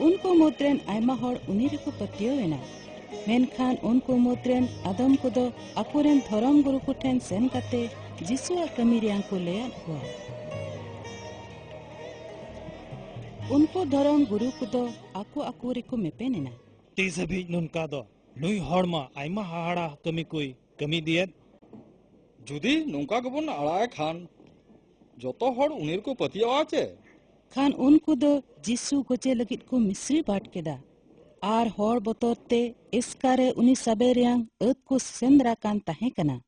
उनको मुद्रेन आयमा हर उनी रे को पतियोवेना मेनखान उनको मुद्रेन आदम को दो आकुरेन धर्म गुरु को ठेन सेन कते जिसुआ कमी रियां को लेया हुआ उनको धर्म गुरु को दो आको रे को मेपेनेना तीस हबी नुनका दो नुई हड़मा आयमा हाहाड़ा कमी कोई कमी दियत जुदी नुनका गबन आड़ाय खान जोतो हड़ उनीर को पतियो आचे खान उनको दो जिसु गोजे लगित को मिस्री बाट केदा आर हड़ बतरते इसकारे उनी सबे रियां अद को सेंद्रा कान ताहे कना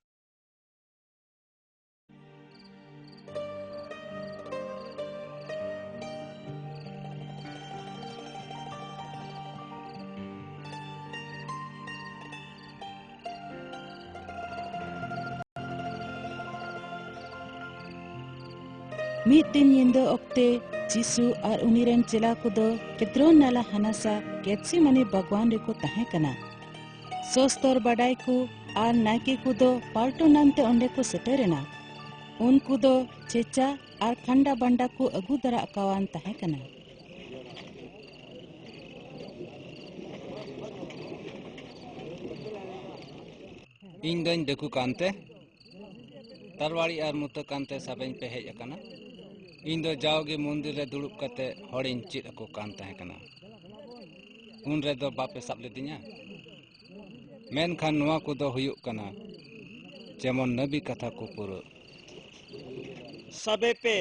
मीत दिन यिंदो ओक्ते जिसु और उनीरेन चेला को दो केद्रोन नाला हनासा केत्सी मनी भगवान रे को ताहे कना सोस्तर बडाई को और नायके को दो पाल्टो नामते ओंडे को सेटेरेना उनको दो चेचा और खंडा बंडा को अगु दरा अकावान ताहे कना इन दिन देखु कांते तरवाड़ी और मुत कांते सबें पे हेज अकाना इन दो जाओगे मंदिर रे दुड़ुब कते हड़िन चित को कान ताहे कना उन रे दो बापे सब लेदिया मेनखान नुआ को दो हुयुक कना जेमन नबी कथा को पूरा sabe pe.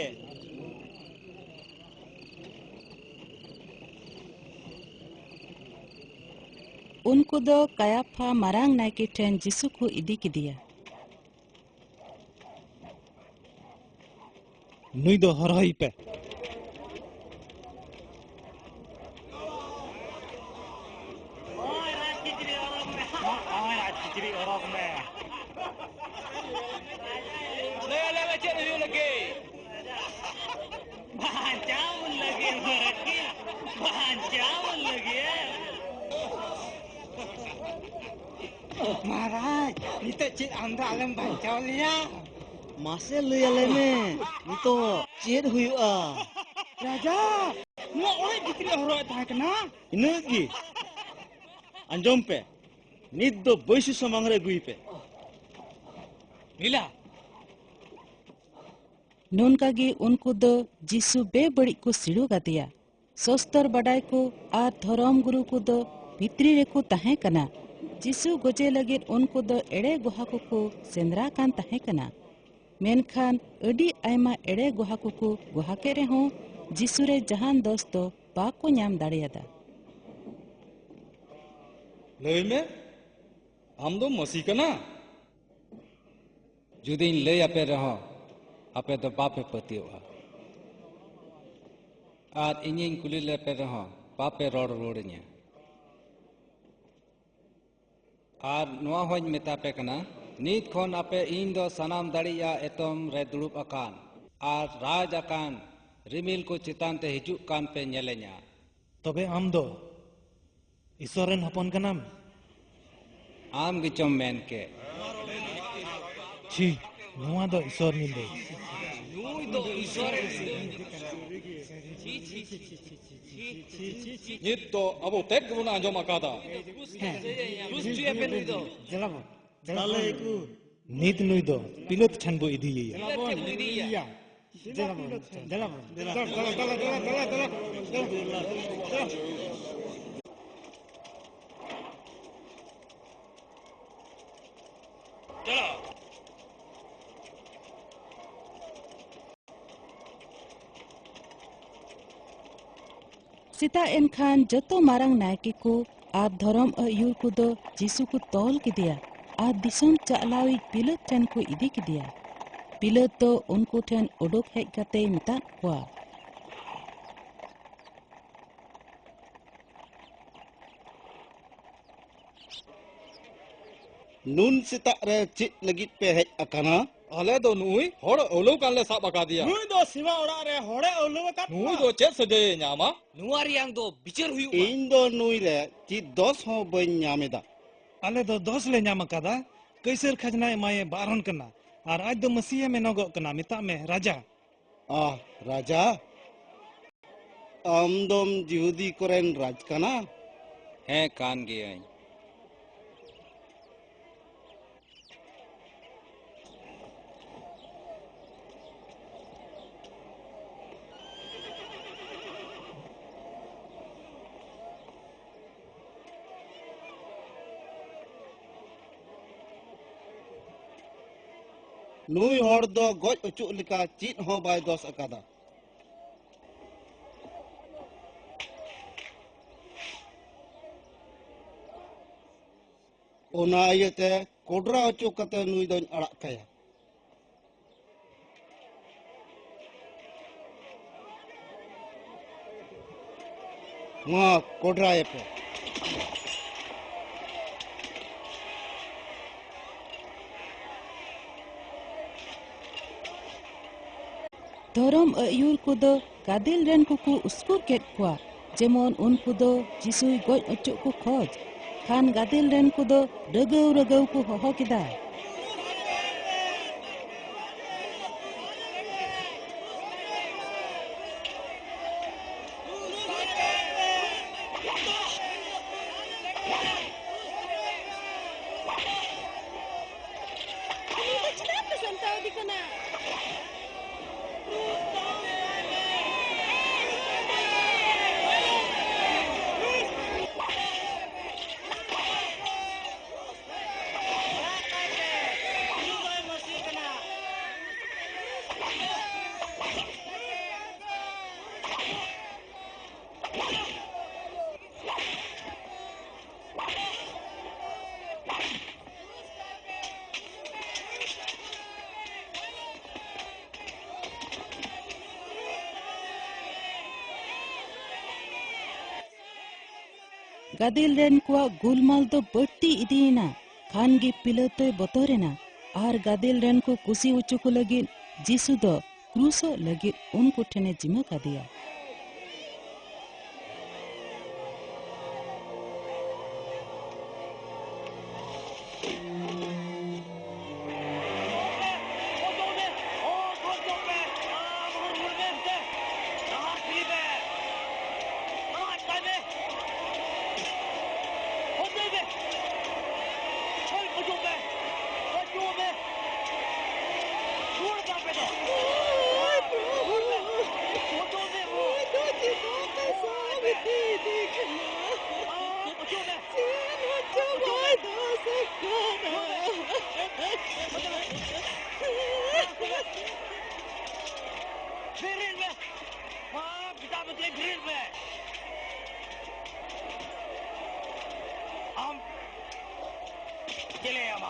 उनको दो कायाफा मारांग नायके ठेन जिसु को इदी किदिया नुई दो हरहई पे महाराज निते चेत आंदा आलम बांचाव लिया मासे लई आले मे नितो चेद हुयुआ राजा नुआ ओए भितरी हरो ताहे कना इनग gi anjom pe nit do boisu samang re gui pe मिला नोनकागे उनको दो जिसु बेबड़ी को सिड़ू गतिया सोस्तर बडाई को आर धरम गुरु को दो भितरी रेको ताहे कना जिसु गोजे लगे उनको दो एड़े गुहा को सेंद्रा कान ताहे कना मेनखान अडी आयमा एड़े गुहा को गुहा के रे हो जिसु रे जहान दोस्तो बाको न्याम दाड़ियादा लई में आम दो मसी कना जुदी लई आपे रहो आपे तो बापे पतियोगा आर इनिंग कुली ले पे रहो बापे रोड रोड़िया आर नुआ होज मेता पे कना नीत खोन आपे इन दो सनाम दाड़िया एतम रे दुड़ुब अकान आर राज अकान रिमिल को चितान ते हिजुक कान पे नेले냐 तबे आम दो ईश्वरन हपन कनाम आम गिचम मेन के छी नुआ दो ईश्वर निंदे नित तो अब तेक गुना अंजम अकादा ताले को नीत नुई दो पिलोत छन बो इदी ये सीता एनखान जतो मारंग नायके को आर धरम अयुर को दो जिसु को तोल किदिया आर दिसम चालावी पिलत ठन को इदी किदिया पिलत तो उनको ठन ओडोक हेज कते मिता हुआ नून सिता रे चित लगित पे हेज अकाना आले दो नुई होड़ ओलो कान ले साब अका दिया नुई दो सिवा ओड़ा रे होड़े ओलो का नुई दो चेत सजे न्यामा नुआरियांग दो बिचर हुई इन दो नुई रे ची 10 हो बन न्यामेदा आले दो 10 ले न्याम अकादा कैसर खजना एमाये बारहन कना और आज दो मसीह में नगो कना मिता में राजा आ राजा आमदम जिहुदी कोरेन राज कना है कान गए नुई होड़ दो गोज उचुक लिका चित हो बाय दोस अकादा ओना आयते कोडरा उचुक कते नुई दोन अड़ाक काया मा कोडरा पे धरम अयुर को दो कादिल रेन को उसकुर केट कुआ जेमन उनको दो जिसुई गोज अचुक को खोज खान गादिल रेन को दो रगव रगव को होहो किदा गादिल रेन कुआ गुलमाल तो बट्टी इदीना खान गे पिलतोय बतोरेना आर गादिल रेन को कुसी उच्चु को लगी जीसु दो क्रूसो लगी उनको ठने जिमा का दिया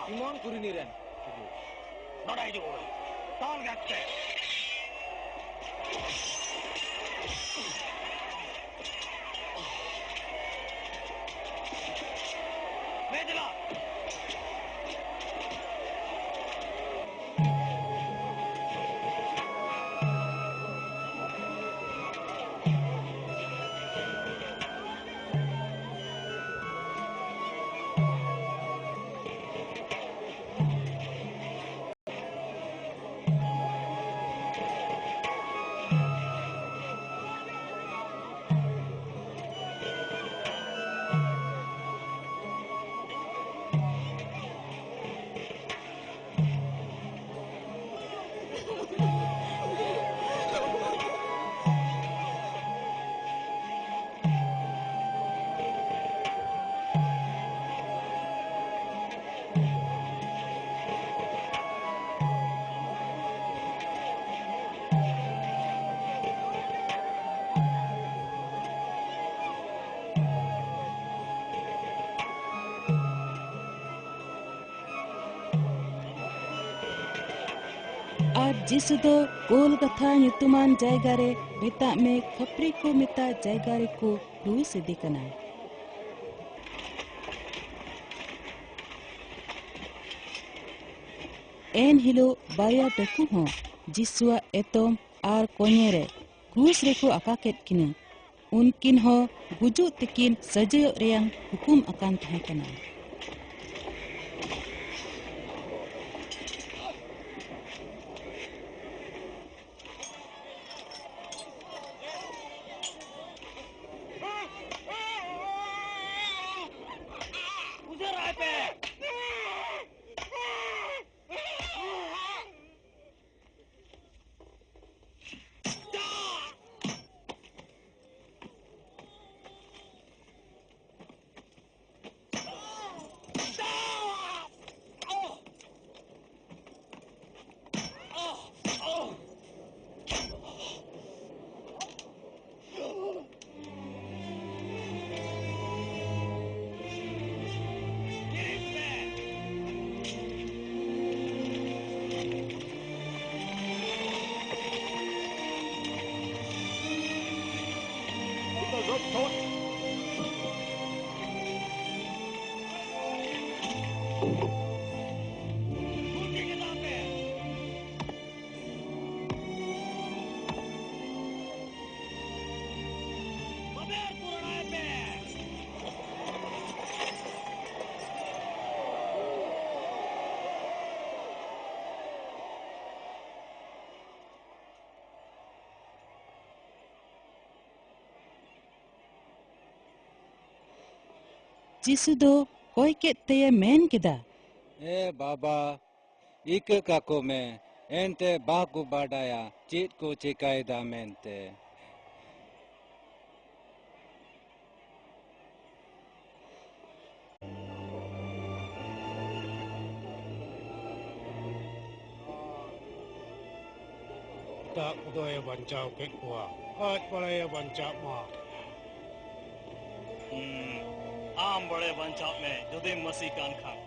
Imon kuriniren. Nodai jo. Tal gatte. Vedla. आर जीसु दो कोलकाता ᱧᱩᱛᱩᱢᱟᱱ ᱡᱟᱭᱜᱟ ᱨᱮ ᱢᱮᱛᱟᱜ ᱢᱮ ᱠᱷᱟᱯᱨᱤ को ᱢᱮᱛᱟᱜ ᱡᱟᱭᱜᱟ ᱨᱮᱠᱚ ᱠᱨᱩᱥ ᱤᱫᱤ ᱠᱟᱱᱟ एन हिलो बाया टकु हों जिसुआ एतोम आर कोन्ये रे क्रूस रेको आका केट किने उनकिन हो गुजु तकिन सजयो रेयंग हुकुम अकान तहे कना जीसु दो कोई के ते मेन किदा ए बाबा इक काको में एंते बाकु बाडाया चीत को चिकायदा मेनते tak doya bancau ke kuah आज बड़े बंचा माँ आम बड़े बंचा में जुदे मसी कान खान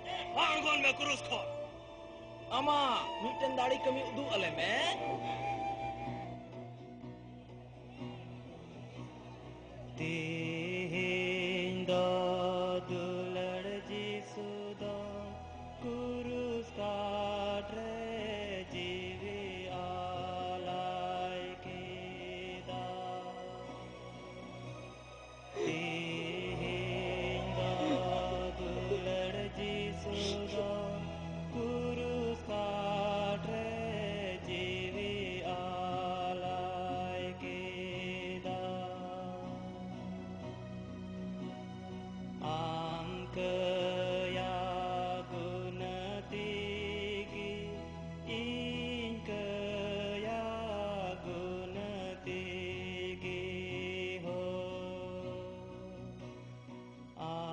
आंगन में क्रूस खो अमा मिटन दाढ़ी कमी उदू अले में तिहिंदा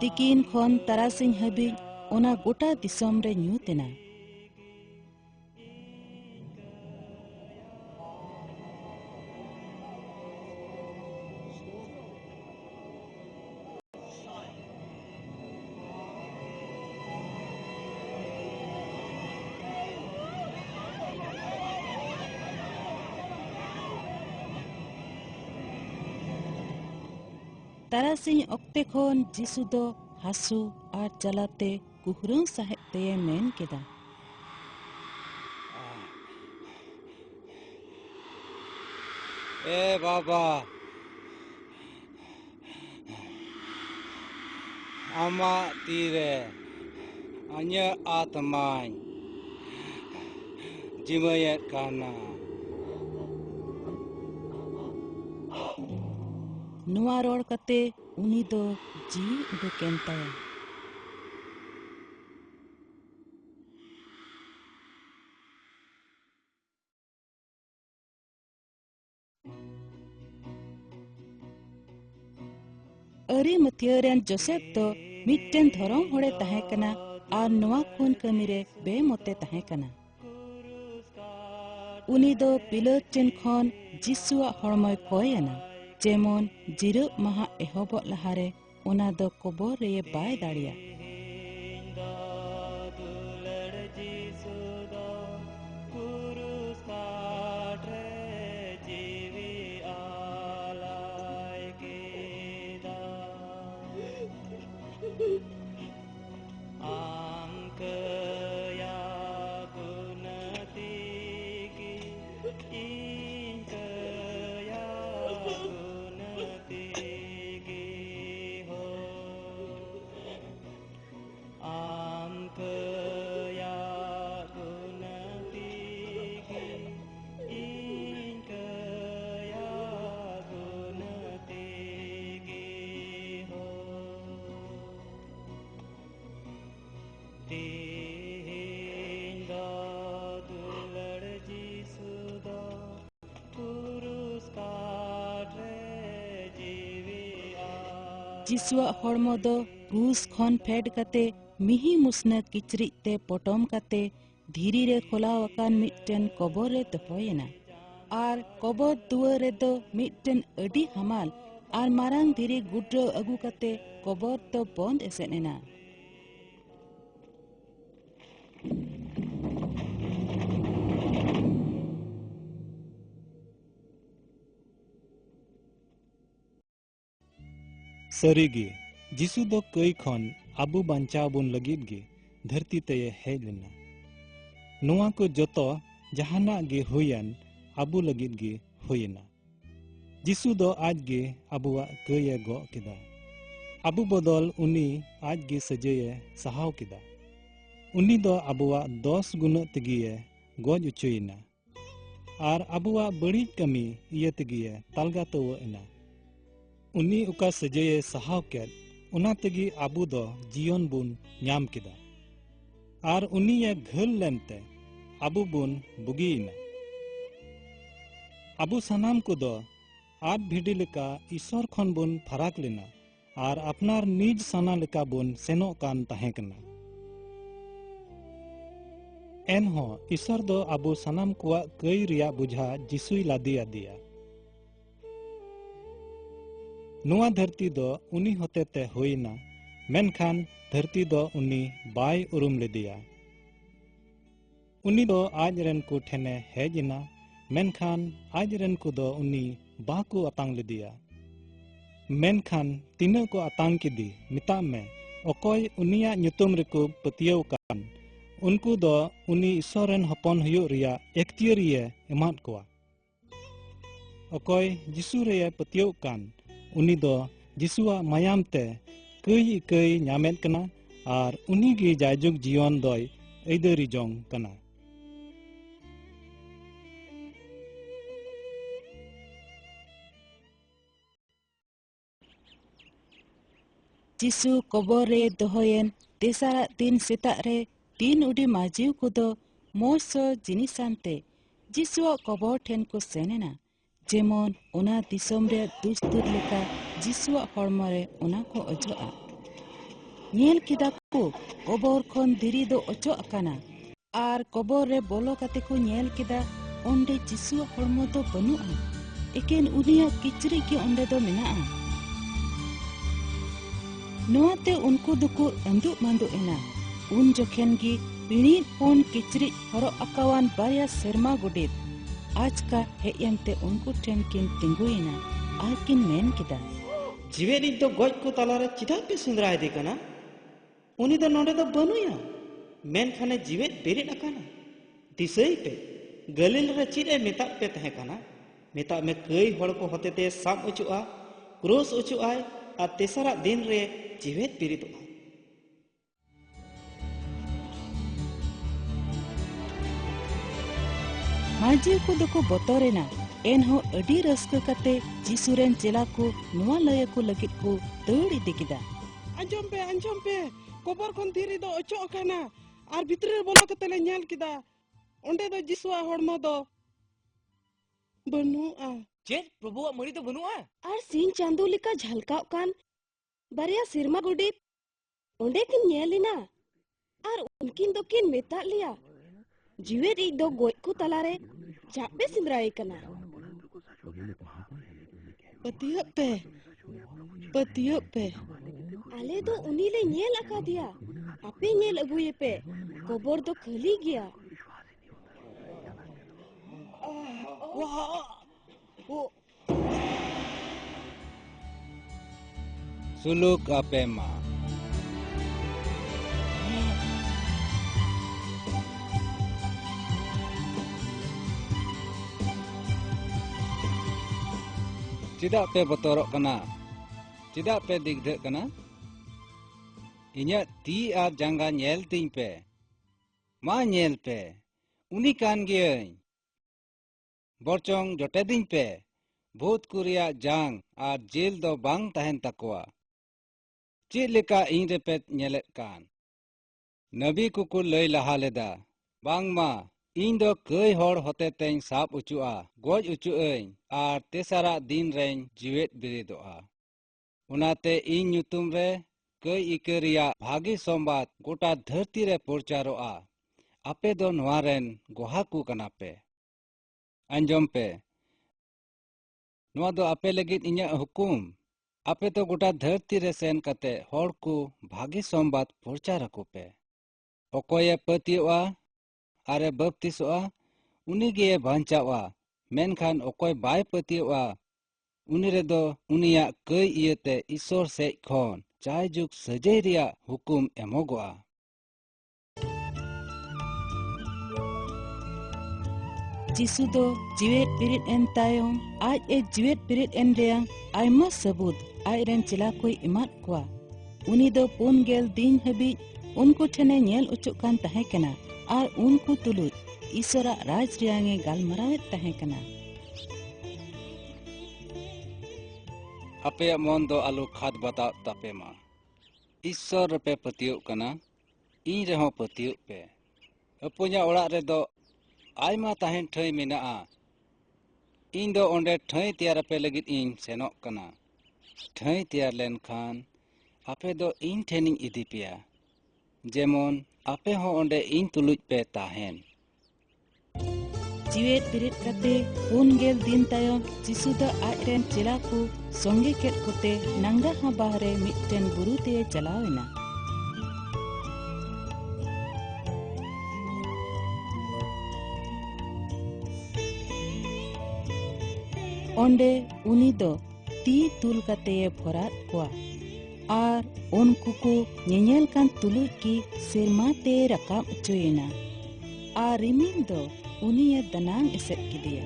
तिकिन खन तारासिंह हाबी ओना गोटा दिसम रे ᱧᱩᱛᱮᱱᱟ। तारासिंह अक्ते खन जिसु दो हासु आर चलाते कुहरं साहेब ते मेन केदा। ए बाबा आमा तीरे अन्य आत्माय जिमयत काना। नुआ रोड कते उनी दो जी उडुकेन ताया। अरी मथियरेन जोसेफ तो मिट्टन धरम होड़े तहे कना आर नुआ खून कमीरे बेमते तहे कना। उनी दो पिलटेन खन जिसुआ हड़मय कोयना जेमन जिरो महा एहबो लहारे ओना दो कबर रे बाय दाड़िया। जिसुआ हड़मो दो क्रूस खन फेड कते मिही मुसना किचरी ते पटम कते धीरी रे खोलाव अकान मिट्टन कबर रे दफोयना। आर कबर दुआर रे दो मिट्टन अडी हमाल आर मारांग धीरी गुड्रो अगु कते कबर तो बंद एसेनेना। सरीगे जिसु दो कई खन आबु बांचाव बोन लगित गे धरती ते हेज लेना। नुआ को जतो जहाना गे होयन आबु लगित गे होयना। जिसु दो आज गे आबुआ कये गो केदा। आबु बदल उनी आज गे सजये सहाव केदा। उनी दो आबुआ 10 गुना तगिए गोज उचुयना आर आबुआ बड़ी कमी इये तगिए तालगा तवना। उनी उका सजये सहाव केद उना तगी आबु दो जीवन बुन ᱧᱟᱢ केदा आर उनी ये घल लेनते आबु बुन बुगीना। आबु सनाम को दो आद भिडी लेका ईश्वर खन बुन फराक लेना आर अपनार निज सना लेका बुन सेनो कान तहे कना। एनहो ईश्वर दो आबु सनाम कुआ कई रिया बुझा जिसुई लादी आदिया। नुआ धरती दो उनी होते ते होइना मेनखान धरती दो उनी बाय उरुम लेदिया। उनी दो आज रेन को ठेने हेजना मेनखान आज रेन को दो उनी बाको अतांग लेदिया। मेनखान तीना को अतांग किदी मिता में अकोय उनिया ᱧᱩᱛᱩᱢ रेको पतियव कान उनको दो उनी ईश्वरन हपन हुयो रिया एक्तियरिये एमात कोआ। अकोय जिसु रे पतियव कान उनी दो जिसुआ मायाम ते कई कई ᱧᱟᱢᱮᱫ कना आर उनी गे जायजुग जीवन दोय ऐदरी जोंग कना। जिसु कबर रे दोहयन तेसारा दिन सेता रे तीन उडी माजिव को दो मोसो जिनिसानते जिसुआ कबर ठेन को सेनेना जेमन ओना दिसम रे दुस्तुर लेका जिसुआ हड़मो रे ओना को अजोआ। ᱧᱮᱞ ᱠᱮᱫᱟ ᱠᱚ ᱠᱚᱵᱚᱨ ᱠᱷᱚᱱ ᱫᱷᱤᱨᱤ ᱫᱚ ᱚᱪᱚᱜ ᱟᱠᱟᱱᱟ ᱟᱨ ᱠᱚᱵᱚᱨ ᱨᱮ ᱵᱚᱞᱚ ᱠᱟᱛᱮ ᱠᱚ ᱧᱮᱞ ᱠᱮᱫᱟ ᱚᱸᱰᱮ ᱡᱤᱥᱩᱣᱟᱜ ᱦᱚᱲᱢᱚ ᱫᱚ ᱵᱟᱹᱱᱩᱜᱼᱟ, ᱮᱠᱮᱱ ᱩᱱᱤᱭᱟᱜ ᱠᱤᱪᱨᱤᱡ ᱜᱮ ᱚᱸᱰᱮ ᱫᱚ ᱢᱮᱱᱟᱜᱼᱟ। ᱱᱚᱣᱟᱛᱮ ᱩᱱᱠᱩ ᱫᱚᱠᱚ ᱟᱸᱫᱩᱜ ᱢᱟᱸᱫᱩᱜ ᱮᱱᱟ। ᱩᱱ ᱡᱚᱠᱷᱮᱱ ᱜᱮ ᱯᱤᱲᱤᱡ ᱯᱩᱱ ᱠᱤᱪᱨᱤᱡ ᱦᱚᱨᱚᱜ ᱟᱠᱟᱣᱟᱱ ᱵᱟᱨᱭᱟ ᱥᱮᱨᱢᱟ ᱜᱚᱰᱮᱛ ᱟᱪᱠᱟ ᱦᱮᱡ ᱮᱱᱛᱮ ᱩᱱᱠᱩ ᱴᱷᱮᱱ ᱠᱤᱱ ᱛᱤᱸᱜᱩᱭᱮᱱᱟ ᱟᱨ ᱠᱤᱱ ᱢᱮᱱ ᱠᱮᱫᱟ, ᱡᱤᱣᱮᱫᱤᱡ ᱫᱚ ᱜᱚᱡ ᱠᱚ ᱛᱟᱞᱟᱨᱮ ᱪᱮᱫᱟᱜ ᱯᱮ ᱥᱮᱸᱫᱽᱨᱟᱭᱮᱫᱮ ᱠᱟᱱᱟ? ᱩᱱᱤ ᱫᱚ ᱱᱚᱰᱮ ᱫᱚ ᱵᱟᱹᱱᱩᱭᱟ, ᱢᱮᱱᱠᱷᱟᱱᱮ ᱡᱤᱣᱮᱫ ᱵᱮᱨᱮᱫ ᱟᱠᱟᱱᱟ। ᱫᱤᱥᱟᱹᱭ ᱯᱮ, ᱜᱟᱹᱞᱤᱞ ᱨᱮ ᱪᱮᱫ ᱮ ᱢᱮᱛᱟᱜ ᱯᱮ ᱛᱟᱦᱮᱸ ᱠᱟᱱᱟ? ᱢᱮᱛᱟᱜ ᱢᱮ ᱠᱟᱹᱭ ᱦᱚᱲ ᱠᱚ ᱦᱚᱛᱮᱛᱮ ᱥᱟᱵ ᱚᱪᱚᱜᱼᱟ, ᱠᱨᱩᱥ ᱚᱪᱚᱜᱼᱟᱭ ᱟᱨ ᱛᱮᱥᱟᱨᱟᱜ ᱫᱤᱱ ᱨᱮ ᱡᱤᱣᱮᱫ ᱵᱮᱨᱮᱫᱚᱜᱼᱟ। ᱢᱟᱹᱡᱷᱤ ᱠᱚᱫᱚ ᱠᱚ ᱵᱚᱛᱚᱨᱮᱱᱟ, ᱮᱱᱦᱚᱸ ᱟᱹᱰᱤ ᱨᱟᱹᱥᱠᱟᱹ ᱠᱟᱛᱮ ᱡᱤᱥᱩᱨᱮᱱ ᱪᱮᱞᱟ ᱠᱚ ᱱᱚᱣᱟ ᱞᱟᱹᱭᱟᱠᱚ ᱞᱟᱹᱜᱤᱫ ᱠᱚ ᱫᱟᱹᱲ ᱤᱫᱤ ᱠᱮᱫᱟ, ᱟᱸᱡᱚᱢ ᱯᱮ, ᱠᱚᱵᱚᱨ ᱠᱷᱚᱱ ᱫᱷᱤᱨᱤ ᱫᱚ ᱚᱪᱚᱜ ᱟᱠᱟᱱᱟ ᱟᱨ ᱵᱷᱤᱛᱨᱤ ᱨᱮ ᱵᱚᱞᱚ ᱠᱟᱛᱮ ᱞᱮ ᱧᱮᱞ ᱠᱮᱫᱟ ᱚᱸᱰᱮ ᱫᱚ ᱡᱤᱥᱩᱣᱟᱜ ᱦᱚᱲᱢᱚ ᱫᱚ ᱵᱟᱹᱱᱩᱜᱼᱟ। ᱪᱮᱫ ᱯᱨᱚᱵᱷᱩᱣᱟᱜ ᱢᱟᱹᱲᱤ ᱫᱚ ᱵᱟᱹᱱᱩᱜᱼᱟ? ᱟᱨ ᱥᱤᱧ ᱪᱟᱸᱫᱳ ᱞᱮᱠᱟ ᱡᱷᱟᱞᱠᱟᱣ ᱠᱟᱱ ᱵᱟᱨᱭᱟ ᱥᱮᱨᱢᱟ ᱜᱚᱰᱮᱛ ᱚᱸᱰᱮ ᱠᱤᱱ ᱧᱮᱞ ᱮᱱᱟ ᱟᱨ ᱩᱱᱠᱤᱱ ᱫᱚᱠᱤᱱ ᱢᱮᱛᱟᱜ ᱞᱮᱭᱟ, ᱡᱤᱣᱮᱫᱤᱡ ᱫᱚ ᱜᱚᱡ ᱠᱚ ᱛᱟᱞᱟᱨᱮ ᱪᱟᱜ ᱯᱮ ᱥᱮᱸᱫᱽᱨᱟᱭᱮ ᱠᱟᱱᱟ। ᱯᱟᱹᱛᱭᱟᱹᱜ ᱯᱮ, ᱟᱞᱮ ᱫᱚ ᱩᱱᱤ ᱞᱮ ᱧᱮᱞ ᱟᱠᱟᱫᱮᱭᱟ, ᱟᱯᱮ ᱧᱮᱞ ᱟᱹᱜᱩᱭᱮᱯᱮ, ᱠᱚᱵᱚᱨ ᱫᱚ ᱠᱷᱟᱹᱞᱤ ᱜᱮᱭᱟ। ᱥᱩᱞᱩᱠ ᱟᱯᱮ ᱢᱟ। ᱪᱮᱫᱟᱜ ᱯᱮ ᱵᱚᱛᱚᱨᱚᱜ ᱠᱟᱱᱟ? ᱪᱮᱫᱟᱜ ᱯᱮ ᱫᱤᱜᱫᱷᱟᱹᱜ ᱠᱟᱱᱟ? ᱤᱧᱟᱹᱜ ᱛᱤ ᱟᱨ ᱡᱟᱸᱜᱟ ᱧᱮᱞ ᱛᱤᱧ ᱯᱮ, ᱢᱟ ᱧᱮᱞ ᱯᱮ, ᱩᱱᱤ ᱠᱟᱱ ᱜᱤᱭᱟᱹᱧ। ᱵᱚᱨᱪᱚᱝ ᱡᱚᱴᱮᱫᱤᱧ ᱯᱮ, ᱵᱷᱩᱛ ᱠᱚ ᱨᱮᱭᱟᱜ ᱡᱟᱝ ᱟᱨ ᱡᱤᱞ ᱫᱚ ᱵᱟᱝ ᱛᱟᱦᱮᱱ ᱛᱟᱠᱚᱣᱟ। ᱪᱮᱫ ᱞᱮᱠᱟ ᱤᱧ ᱨᱮᱯᱮ ᱧᱮᱞᱮᱫ ᱠᱟᱱ? ᱱᱟᱵᱤ ᱠᱚᱠᱚ ᱞᱟᱹᱭ ᱞᱟᱦᱟ ᱞᱮᱫᱟ, ᱵᱟᱝᱢᱟ ᱤᱧ ᱫᱚ ᱠᱟᱹᱭ ᱦᱚᱲ ᱦᱚᱛᱮᱛᱮᱧ ᱥᱟᱵ ᱚᱪᱚᱜᱼᱟ, ᱜᱚᱡ ᱚᱪᱚᱜᱼᱟᱹᱧ ᱟᱨ ᱛᱮᱥᱟᱨᱟᱜ ᱫᱤᱱ ᱨᱮᱧ ᱡᱤᱣᱮᱫ ᱵᱮᱨᱮᱫᱚᱜᱼᱟ। ᱚᱱᱟᱛᱮ ᱤᱧ ᱧᱩᱛᱩᱢ ᱨᱮ ᱠᱟᱹᱭ ᱤᱠᱟᱹ ᱨᱮᱭᱟᱜ ᱵᱷᱟᱹᱜᱤ ᱥᱚᱢᱵᱟᱫ ᱜᱚᱴᱟ ᱫᱷᱟᱹᱨᱛᱤ ᱨᱮ ᱯᱨᱚᱪᱟᱨᱚᱜᱼᱟ। ᱟᱯᱮ ᱫᱚ ᱱᱚᱣᱟ ᱨᱮᱱ ᱜᱚᱦᱟ ᱠᱚ ᱠᱟᱱᱟ ᱯᱮ। ᱟᱸᱡᱚᱢ ᱯᱮ, ᱱᱚᱣᱟ ᱫᱚ ᱟᱯᱮ ᱞᱟᱹᱜᱤᱫ ᱤᱧᱟᱹᱜ ᱦᱩᱠᱩᱢ। ᱟᱯᱮ ᱫᱚ ᱜᱚᱴᱟ ᱫᱷᱟᱹᱨᱛᱤ ᱨᱮ ᱥᱮᱱ ᱠᱟᱛᱮ ᱦᱚᱲ ᱠᱚ ᱵᱷᱟᱹᱜᱤ ᱥᱚᱢᱵᱟᱫ ᱯᱨᱚᱪᱟᱨ ᱟᱠᱚ ᱯᱮ। ᱚᱠᱚᱭᱮ ᱯᱟᱹᱛᱭᱟᱹᱜᱼᱟ ᱟᱨᱮ ᱵᱟᱯᱛᱤᱥᱚᱜᱼᱟ, ᱩᱱᱤᱜᱮ ᱵᱟᱧᱪᱟᱣᱼᱟ, ᱢᱮᱱᱠᱷᱟᱱ ᱚᱠᱚᱭ ᱵᱟᱭ ᱯᱟᱹᱛᱭᱟᱹᱜᱼᱟ ᱩᱱᱤ ᱨᱮᱫᱚ ᱩᱱᱤᱭᱟᱜ ᱠᱟᱹᱭ ᱤᱭᱟᱹᱛᱮ ᱤᱥᱚᱨ ᱥᱮᱡ ᱠᱷᱚᱱ ᱡᱟᱭᱡᱩᱜᱽ ᱥᱟᱹᱡᱟᱹᱭ ᱨᱮᱭᱟᱜ ᱦᱩᱠᱩᱢ ᱮᱢᱚᱜᱚᱜᱼᱟ। ᱡᱤᱥᱩ ᱫᱚ ᱡᱤᱣᱮᱫ ᱵᱮᱨᱮᱫ ᱮᱱ ᱛᱟᱭᱚᱢ ᱟᱡ ᱮ ᱡᱤᱣᱮᱫ ᱵᱮᱨᱮᱫ ᱮᱱ ᱨᱮᱭᱟᱝ ᱟᱭᱢᱟ ᱥᱟᱹᱵᱩᱫ ᱟᱡᱨᱮᱱ ᱪᱮᱞᱟ ᱠᱚᱭ ᱮᱢᱟᱫ ᱠᱚᱣᱟ। ᱩᱱᱤ ᱫᱚ 4 ᱫᱤᱱ ᱦᱟᱹᱵᱤᱡ ᱩᱱᱠᱩ ᱴᱷᱮᱱᱮ ᱧᱮᱞ ᱚᱪᱚᱜ ᱠᱟᱱ ᱛᱟᱦᱮᱸ ᱠᱟᱱᱟ ᱟᱨ ᱩᱱᱠᱩ ᱛᱩᱞᱩᱡ ᱤᱥᱚᱨᱟᱜ ᱨᱟᱡᱽ ᱨᱮᱭᱟᱝ ᱮ ᱜᱟᱞᱢᱟᱨᱟᱣᱮᱫ ᱛᱟᱦᱮᱸ ᱠᱟᱱᱟ। ᱟᱯᱮᱭᱟᱜ ᱢᱚᱱ ᱫᱚ ᱟᱞᱚ ᱠᱷᱟᱫ ᱵᱟᱛᱟᱣ ᱛᱟᱯᱮ ᱢᱟ। ᱤᱥᱥᱚᱨ ᱨᱮᱯᱮ ᱯᱟᱹᱛᱭᱟᱹᱜ ᱠᱟᱱᱟ, ᱤᱧ ᱨᱮᱦᱚᱸ ᱯᱟᱹᱛᱭᱟᱹᱜ ᱯᱮ। ᱟᱹᱯᱩᱧᱟᱜ ᱚᱲᱟᱜ ᱨᱮᱫᱚ ᱟᱭᱢᱟ ᱛᱟᱦᱮᱱ ᱴᱷᱟᱹᱭ ᱢᱮᱱᱟᱜᱼᱟ। ᱤᱧ ᱫᱚ ᱚᱸᱰᱮ ᱴᱷᱟᱹᱭ ᱛᱮᱭᱟᱨᱟᱯᱮ ᱞᱟᱹᱜᱤᱫ ᱤᱧ ᱥᱮᱱᱚᱜ ᱠᱟᱱᱟ। ᱴᱷᱟᱹᱭ ᱛᱮᱭᱟᱨ ᱞᱮᱱᱠᱷᱟᱱ ᱟᱯᱮ ᱫᱚ ᱤᱧ ᱴᱷᱮᱱᱤᱧ ᱤᱫᱤ ᱯᱮᱭᱟ, ᱡᱮᱢᱚᱱ ᱟᱯᱮ ᱦᱚᱸ ᱚᱸᱰᱮ ᱤᱧ ᱛᱩᱞᱩᱡ ᱯᱮ ᱛᱟᱦᱮᱱ। ᱡᱤᱣᱮᱫ ᱵᱮᱨᱮᱫ ᱠᱟᱛᱮ 4 ᱫᱤन ᱛᱟᱭᱚᱢ ᱡᱤᱥᱩ ᱫᱚ ᱟᱡᱨᱮᱱ ᱪᱮᱞᱟ ᱠᱚ ᱥᱚᱸᱜᱮ ᱠᱮᱫ ᱠᱚᱛᱮ ᱱᱟᱝᱜᱟᱦᱟ ᱵᱟᱦᱨᱮ ᱢᱤᱫᱴᱮᱱ ᱵᱩᱨᱩ ᱛᱮᱭ ᱪᱟᱞᱟᱣ ᱮᱱᱟ। ᱚᱸᱰᱮ ᱩᱱᱤ ᱫᱚ ᱛᱤ ᱛᱩᱞ ᱠᱟᱛᱮᱭ ᱵᱷᱚᱨᱟᱫ ᱠᱚᱣᱟ ᱟᱨ ᱩᱱᱠᱩ ᱠᱚ ᱧᱮᱧᱮᱞ ᱠᱟᱱ ᱛᱩᱞᱩᱡ ᱜᱮ ᱥᱮᱨᱢᱟ ᱛᱮ ᱨᱟᱠᱟᱵ ᱚᱪᱚᱭᱮᱱᱟ ᱟᱨ ᱨᱤᱢᱤᱞ ᱫᱚ ᱩᱱᱤᱭ ᱫᱟᱱᱟᱝ ᱮᱥᱮᱫ ᱠᱮᱫᱮᱭᱟ।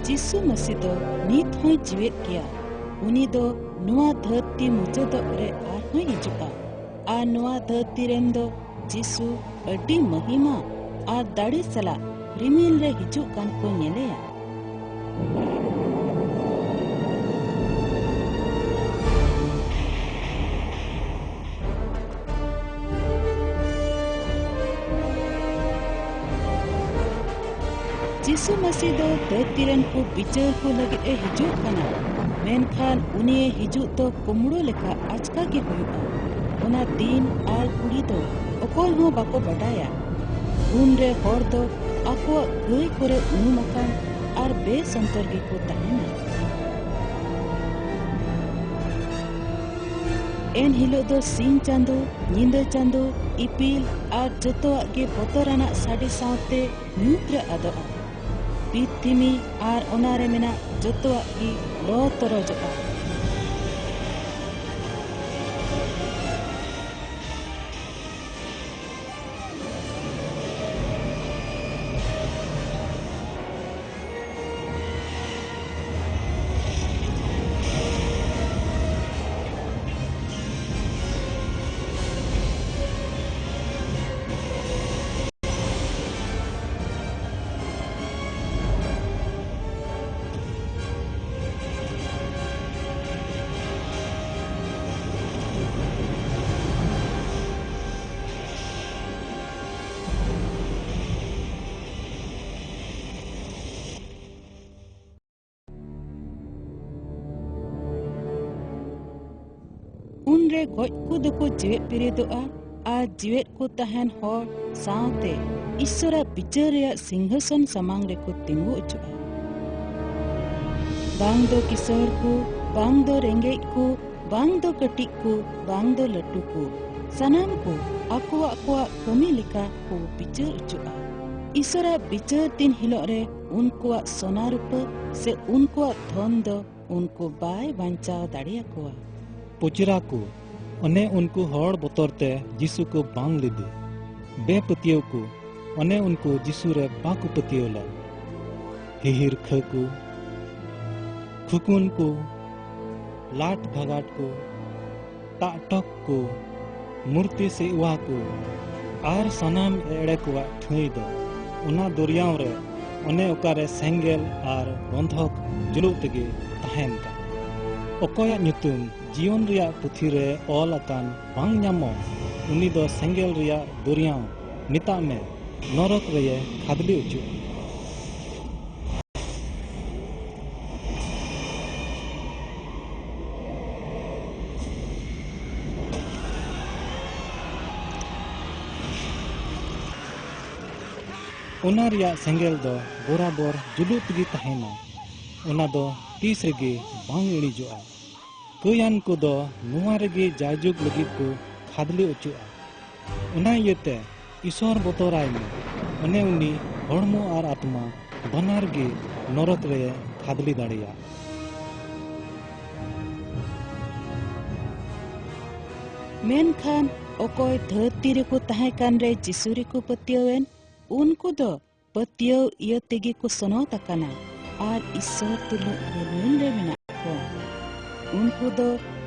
ᱡᱤᱥᱩ ᱢᱟᱹᱥᱤ ᱫᱚ ᱱᱤᱛ ᱦᱚᱸᱭ ᱡᱤᱣᱮᱫ ᱜᱮᱭᱟ। ᱩᱱᱤ ᱫᱚ ᱱᱚᱣᱟ ᱫᱷᱟᱹᱨᱛᱤ ᱢᱩᱪᱟᱹᱫᱚᱜ ᱨᱮ ᱟᱨᱦᱚᱸᱭ ᱦᱤᱡᱩᱜᱼᱟ ᱟᱨ ᱱᱚᱣᱟ ᱫᱷᱟᱹᱨᱛᱤ ᱨᱮᱱ ᱫᱚ ᱡᱤᱥᱩ ᱟᱹᱰᱤ ᱢᱚᱦᱤᱢᱟ ᱟᱨ ᱫᱟᱲᱮ ᱥᱟᱞᱟᱜ ᱨᱤᱢᱤᱞ ᱨᱮ ᱦᱤᱡᱩᱜ ᱠᱟᱱ ᱠᱚ ᱧᱮᱞᱮᱭᱟ। जिसु मसीह दो धरती रन को बिचार को लगे ए हिजुक कना मेनखान उनी हिजुक तो कुमड़ो लेखा आचका के हुआ ओना दिन आर कुड़ी दो ओकोय हो बाको बडाया उन रे होर दो आको गई करे उनुमकान आर बेसंतर गे को ताहेना एन हिलो दो सिंह चांदो निंदा चांदो इपिल आर जतो गे बोतराना साडे सावते न्यूक्रे आदो पृथ्वी आर ओनारे मेना जतो गी लो तरजोआ उनरे गज को दको जीवेत पेरेदोआ आ जीवेत को तहन होर सावते ईश्वरा बिचार रे सिंहासन समांग रे को तिंगु उचुआ बांग दो किशोर को बांग दो रेंगे को बांग दो कटिक को बांग दो लट्टू को सनाम को आकुआ आकुआ कमी लिका को बिचार उचुआ ईश्वरा बिचार दिन हिलो रे उनको सोना रूप से उनको धन दो उनको बाय बांचाव दाड़िया कोआ पुचरा को अने उनको हड़ बोतरते जिसु को बांग लिदे बेपतियों को अने उनको जिसु रे बाकु पतियों ला हिहिर खको खुकुन को लाट भगाट को टाटक को मूर्ति से उवा को आर सनाम एड़े को ठुई दो उना दुरियाव रे अने ओकारे सेंगेल आर बंधक जुलुक तेगे तहन का ओकोया ᱧᱩᱛᱩᱢ जीवन रिया पुथी रे ऑल अकान बांग ᱧᱟᱢᱚ उनी दो सेंगेल रिया दुरियाव निता में नरक रे खादली उचु उना रिया सेंगेल दो बराबर जुलुक तगी तहेना उना दो तीस रेगे बांग इड़ीजोआ कयान को दो नुआ रेगे जायजुग लगी को खादली उचुआ उना इयते ईश्वर बोतराय में अने उनी हड़मो आर आत्मा बनार गे नरक रे खादली दाड़िया मेनखान ओकोय धरती रे को तहे कान रे जिसु रे को पतियोवेन उनको दो पतियो इय तेगे को सनो तकाना आर ईश्वर तुलु हरमिन रे मेना को उनको दो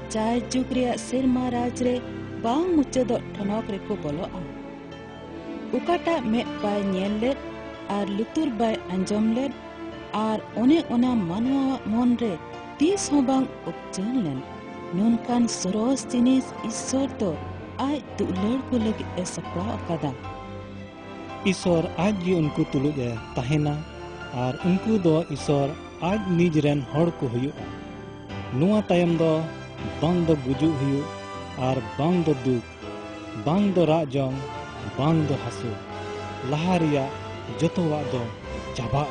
चाय जुग रे सेरमा राज रे बांग मुच्चे दो ठनक रे को बोलोआ उकाटा में बाय नेल ले आर लुतुर बाय अंजम ले आर ओने ओना मानवा मन रे तीस हो बांग उपचन लेन नूनकान सरोस जिनिस ईश्वर तो आय दुलड़ को लगे ए सपड़ा अकादा ईश्वर आज जी उनको तुलुगे तहेना आर उनको दो ईश्वर आज निजरेन हड़ को हुयुआ नुआ तायम दो बांग दो गुजु हुयु आर बांग दो दुख बांग दो राजोंग बांग दो हसु लहारिया जतोवा दो चाबा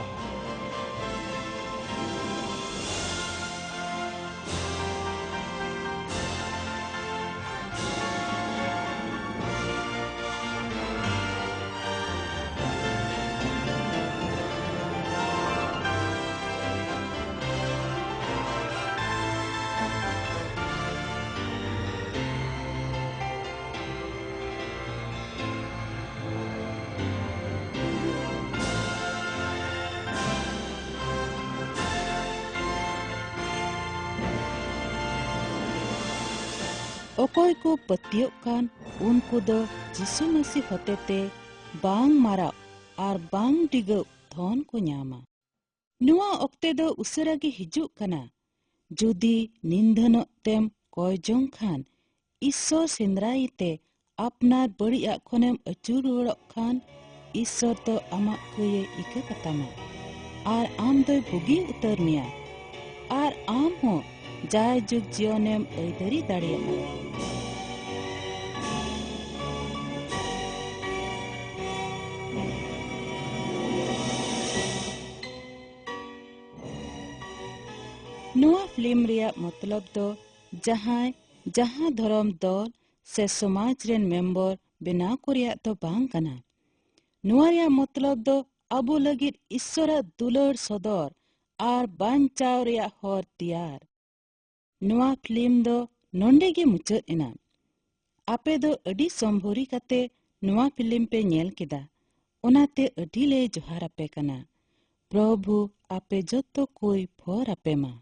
ओकोय को पतियो कान उनको दो जिसु मसीह होतेते बांग मारा आर बांग डिगो धन को न्यामा नुआ ओक्ते दो उसरा गे हिजुक कना जुदी निंदन तेम कोय जों खान ईश्वर सेंद्राईते अपनार बड़िया खनेम अचूर रुड़क खान ईश्वर तो आमा कये इके कतामा ᱟᱨ ᱟᱢ ᱫᱚᱭ ᱵᱩᱜᱤ ᱩᱛᱟᱹᱨ ᱢᱮᱭᱟ ᱟᱨ ᱟᱢ ᱦᱚᱸ ᱡᱟᱭ ᱡᱩᱜᱽ ᱡᱤᱭᱚᱱᱮᱢ ᱟᱹᱭᱫᱟᱹᱨᱤ ᱫᱟᱲᱮᱭᱟᱜᱼᱟ। ᱱᱚᱣᱟ ᱯᱷᱤल्ᱢ ᱨᱮᱭᱟᱜ ᱢᱚᱛᱞᱚᱵ ᱫᱚ ᱡᱟᱦᱟᱸ ᱫᱷᱚᱨᱚᱢ ᱫᱚᱞ ᱥᱮ ᱥᱚᱢᱟᱡᱽ ᱨᱮᱱ ᱢᱮᱢᱵᱚᱨ ᱵᱮᱱᱟᱣ ᱠᱚ ᱨᱮᱭᱟᱜ ᱫᱚ ᱵᱟᱝ ᱠᱟᱱᱟ। ᱱᱚᱣᱟ ᱨᱮᱭᱟᱜ ᱢᱚᱛᱞᱚᱵ ᱫᱚ ᱟᱵᱚ ᱞᱟᱹᱜᱤᱫ ᱤᱥᱥᱚᱨᱟᱜ ᱫᱩᱞᱟᱹᱲ ᱥᱚᱫᱚᱨ ᱟᱨ ᱵᱟᱧᱪᱟᱣ ᱨᱮᱭᱟᱜ ᱦᱚᱨ ᱛᱮᱭᱟᱨ। ᱱᱚᱣᱟ ᱯᱷᱤल्ᱢ ᱫᱚ ᱱᱚᱸᱰᱮ ᱜᱮ ᱢᱩᱪᱟᱹᱫ ᱮᱱᱟ। ᱟᱯᱮ ᱫᱚ ᱟᱹᱰᱤ ᱥᱚᱢᱵᱷᱚᱨᱤ ᱠᱟᱛᱮ ᱱᱚᱣᱟ ᱯᱷᱤल्ᱢ ᱯᱮ ᱧᱮᱞ ᱠᱮᱫᱟ। ᱚᱱᱟᱛᱮ ᱟᱹᱰᱤ ᱞᱮ ᱡᱚᱦᱟᱨ ᱟᱯᱮ ᱠᱟᱱᱟ। ᱯᱨᱚᱵᱷᱩ ᱟᱯᱮ ᱡᱚᱛᱚ ᱠᱚᱭ ᱯᱷᱚᱨ ᱟᱯᱮ ᱢᱟ।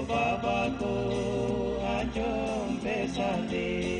Baba ko ajom pesade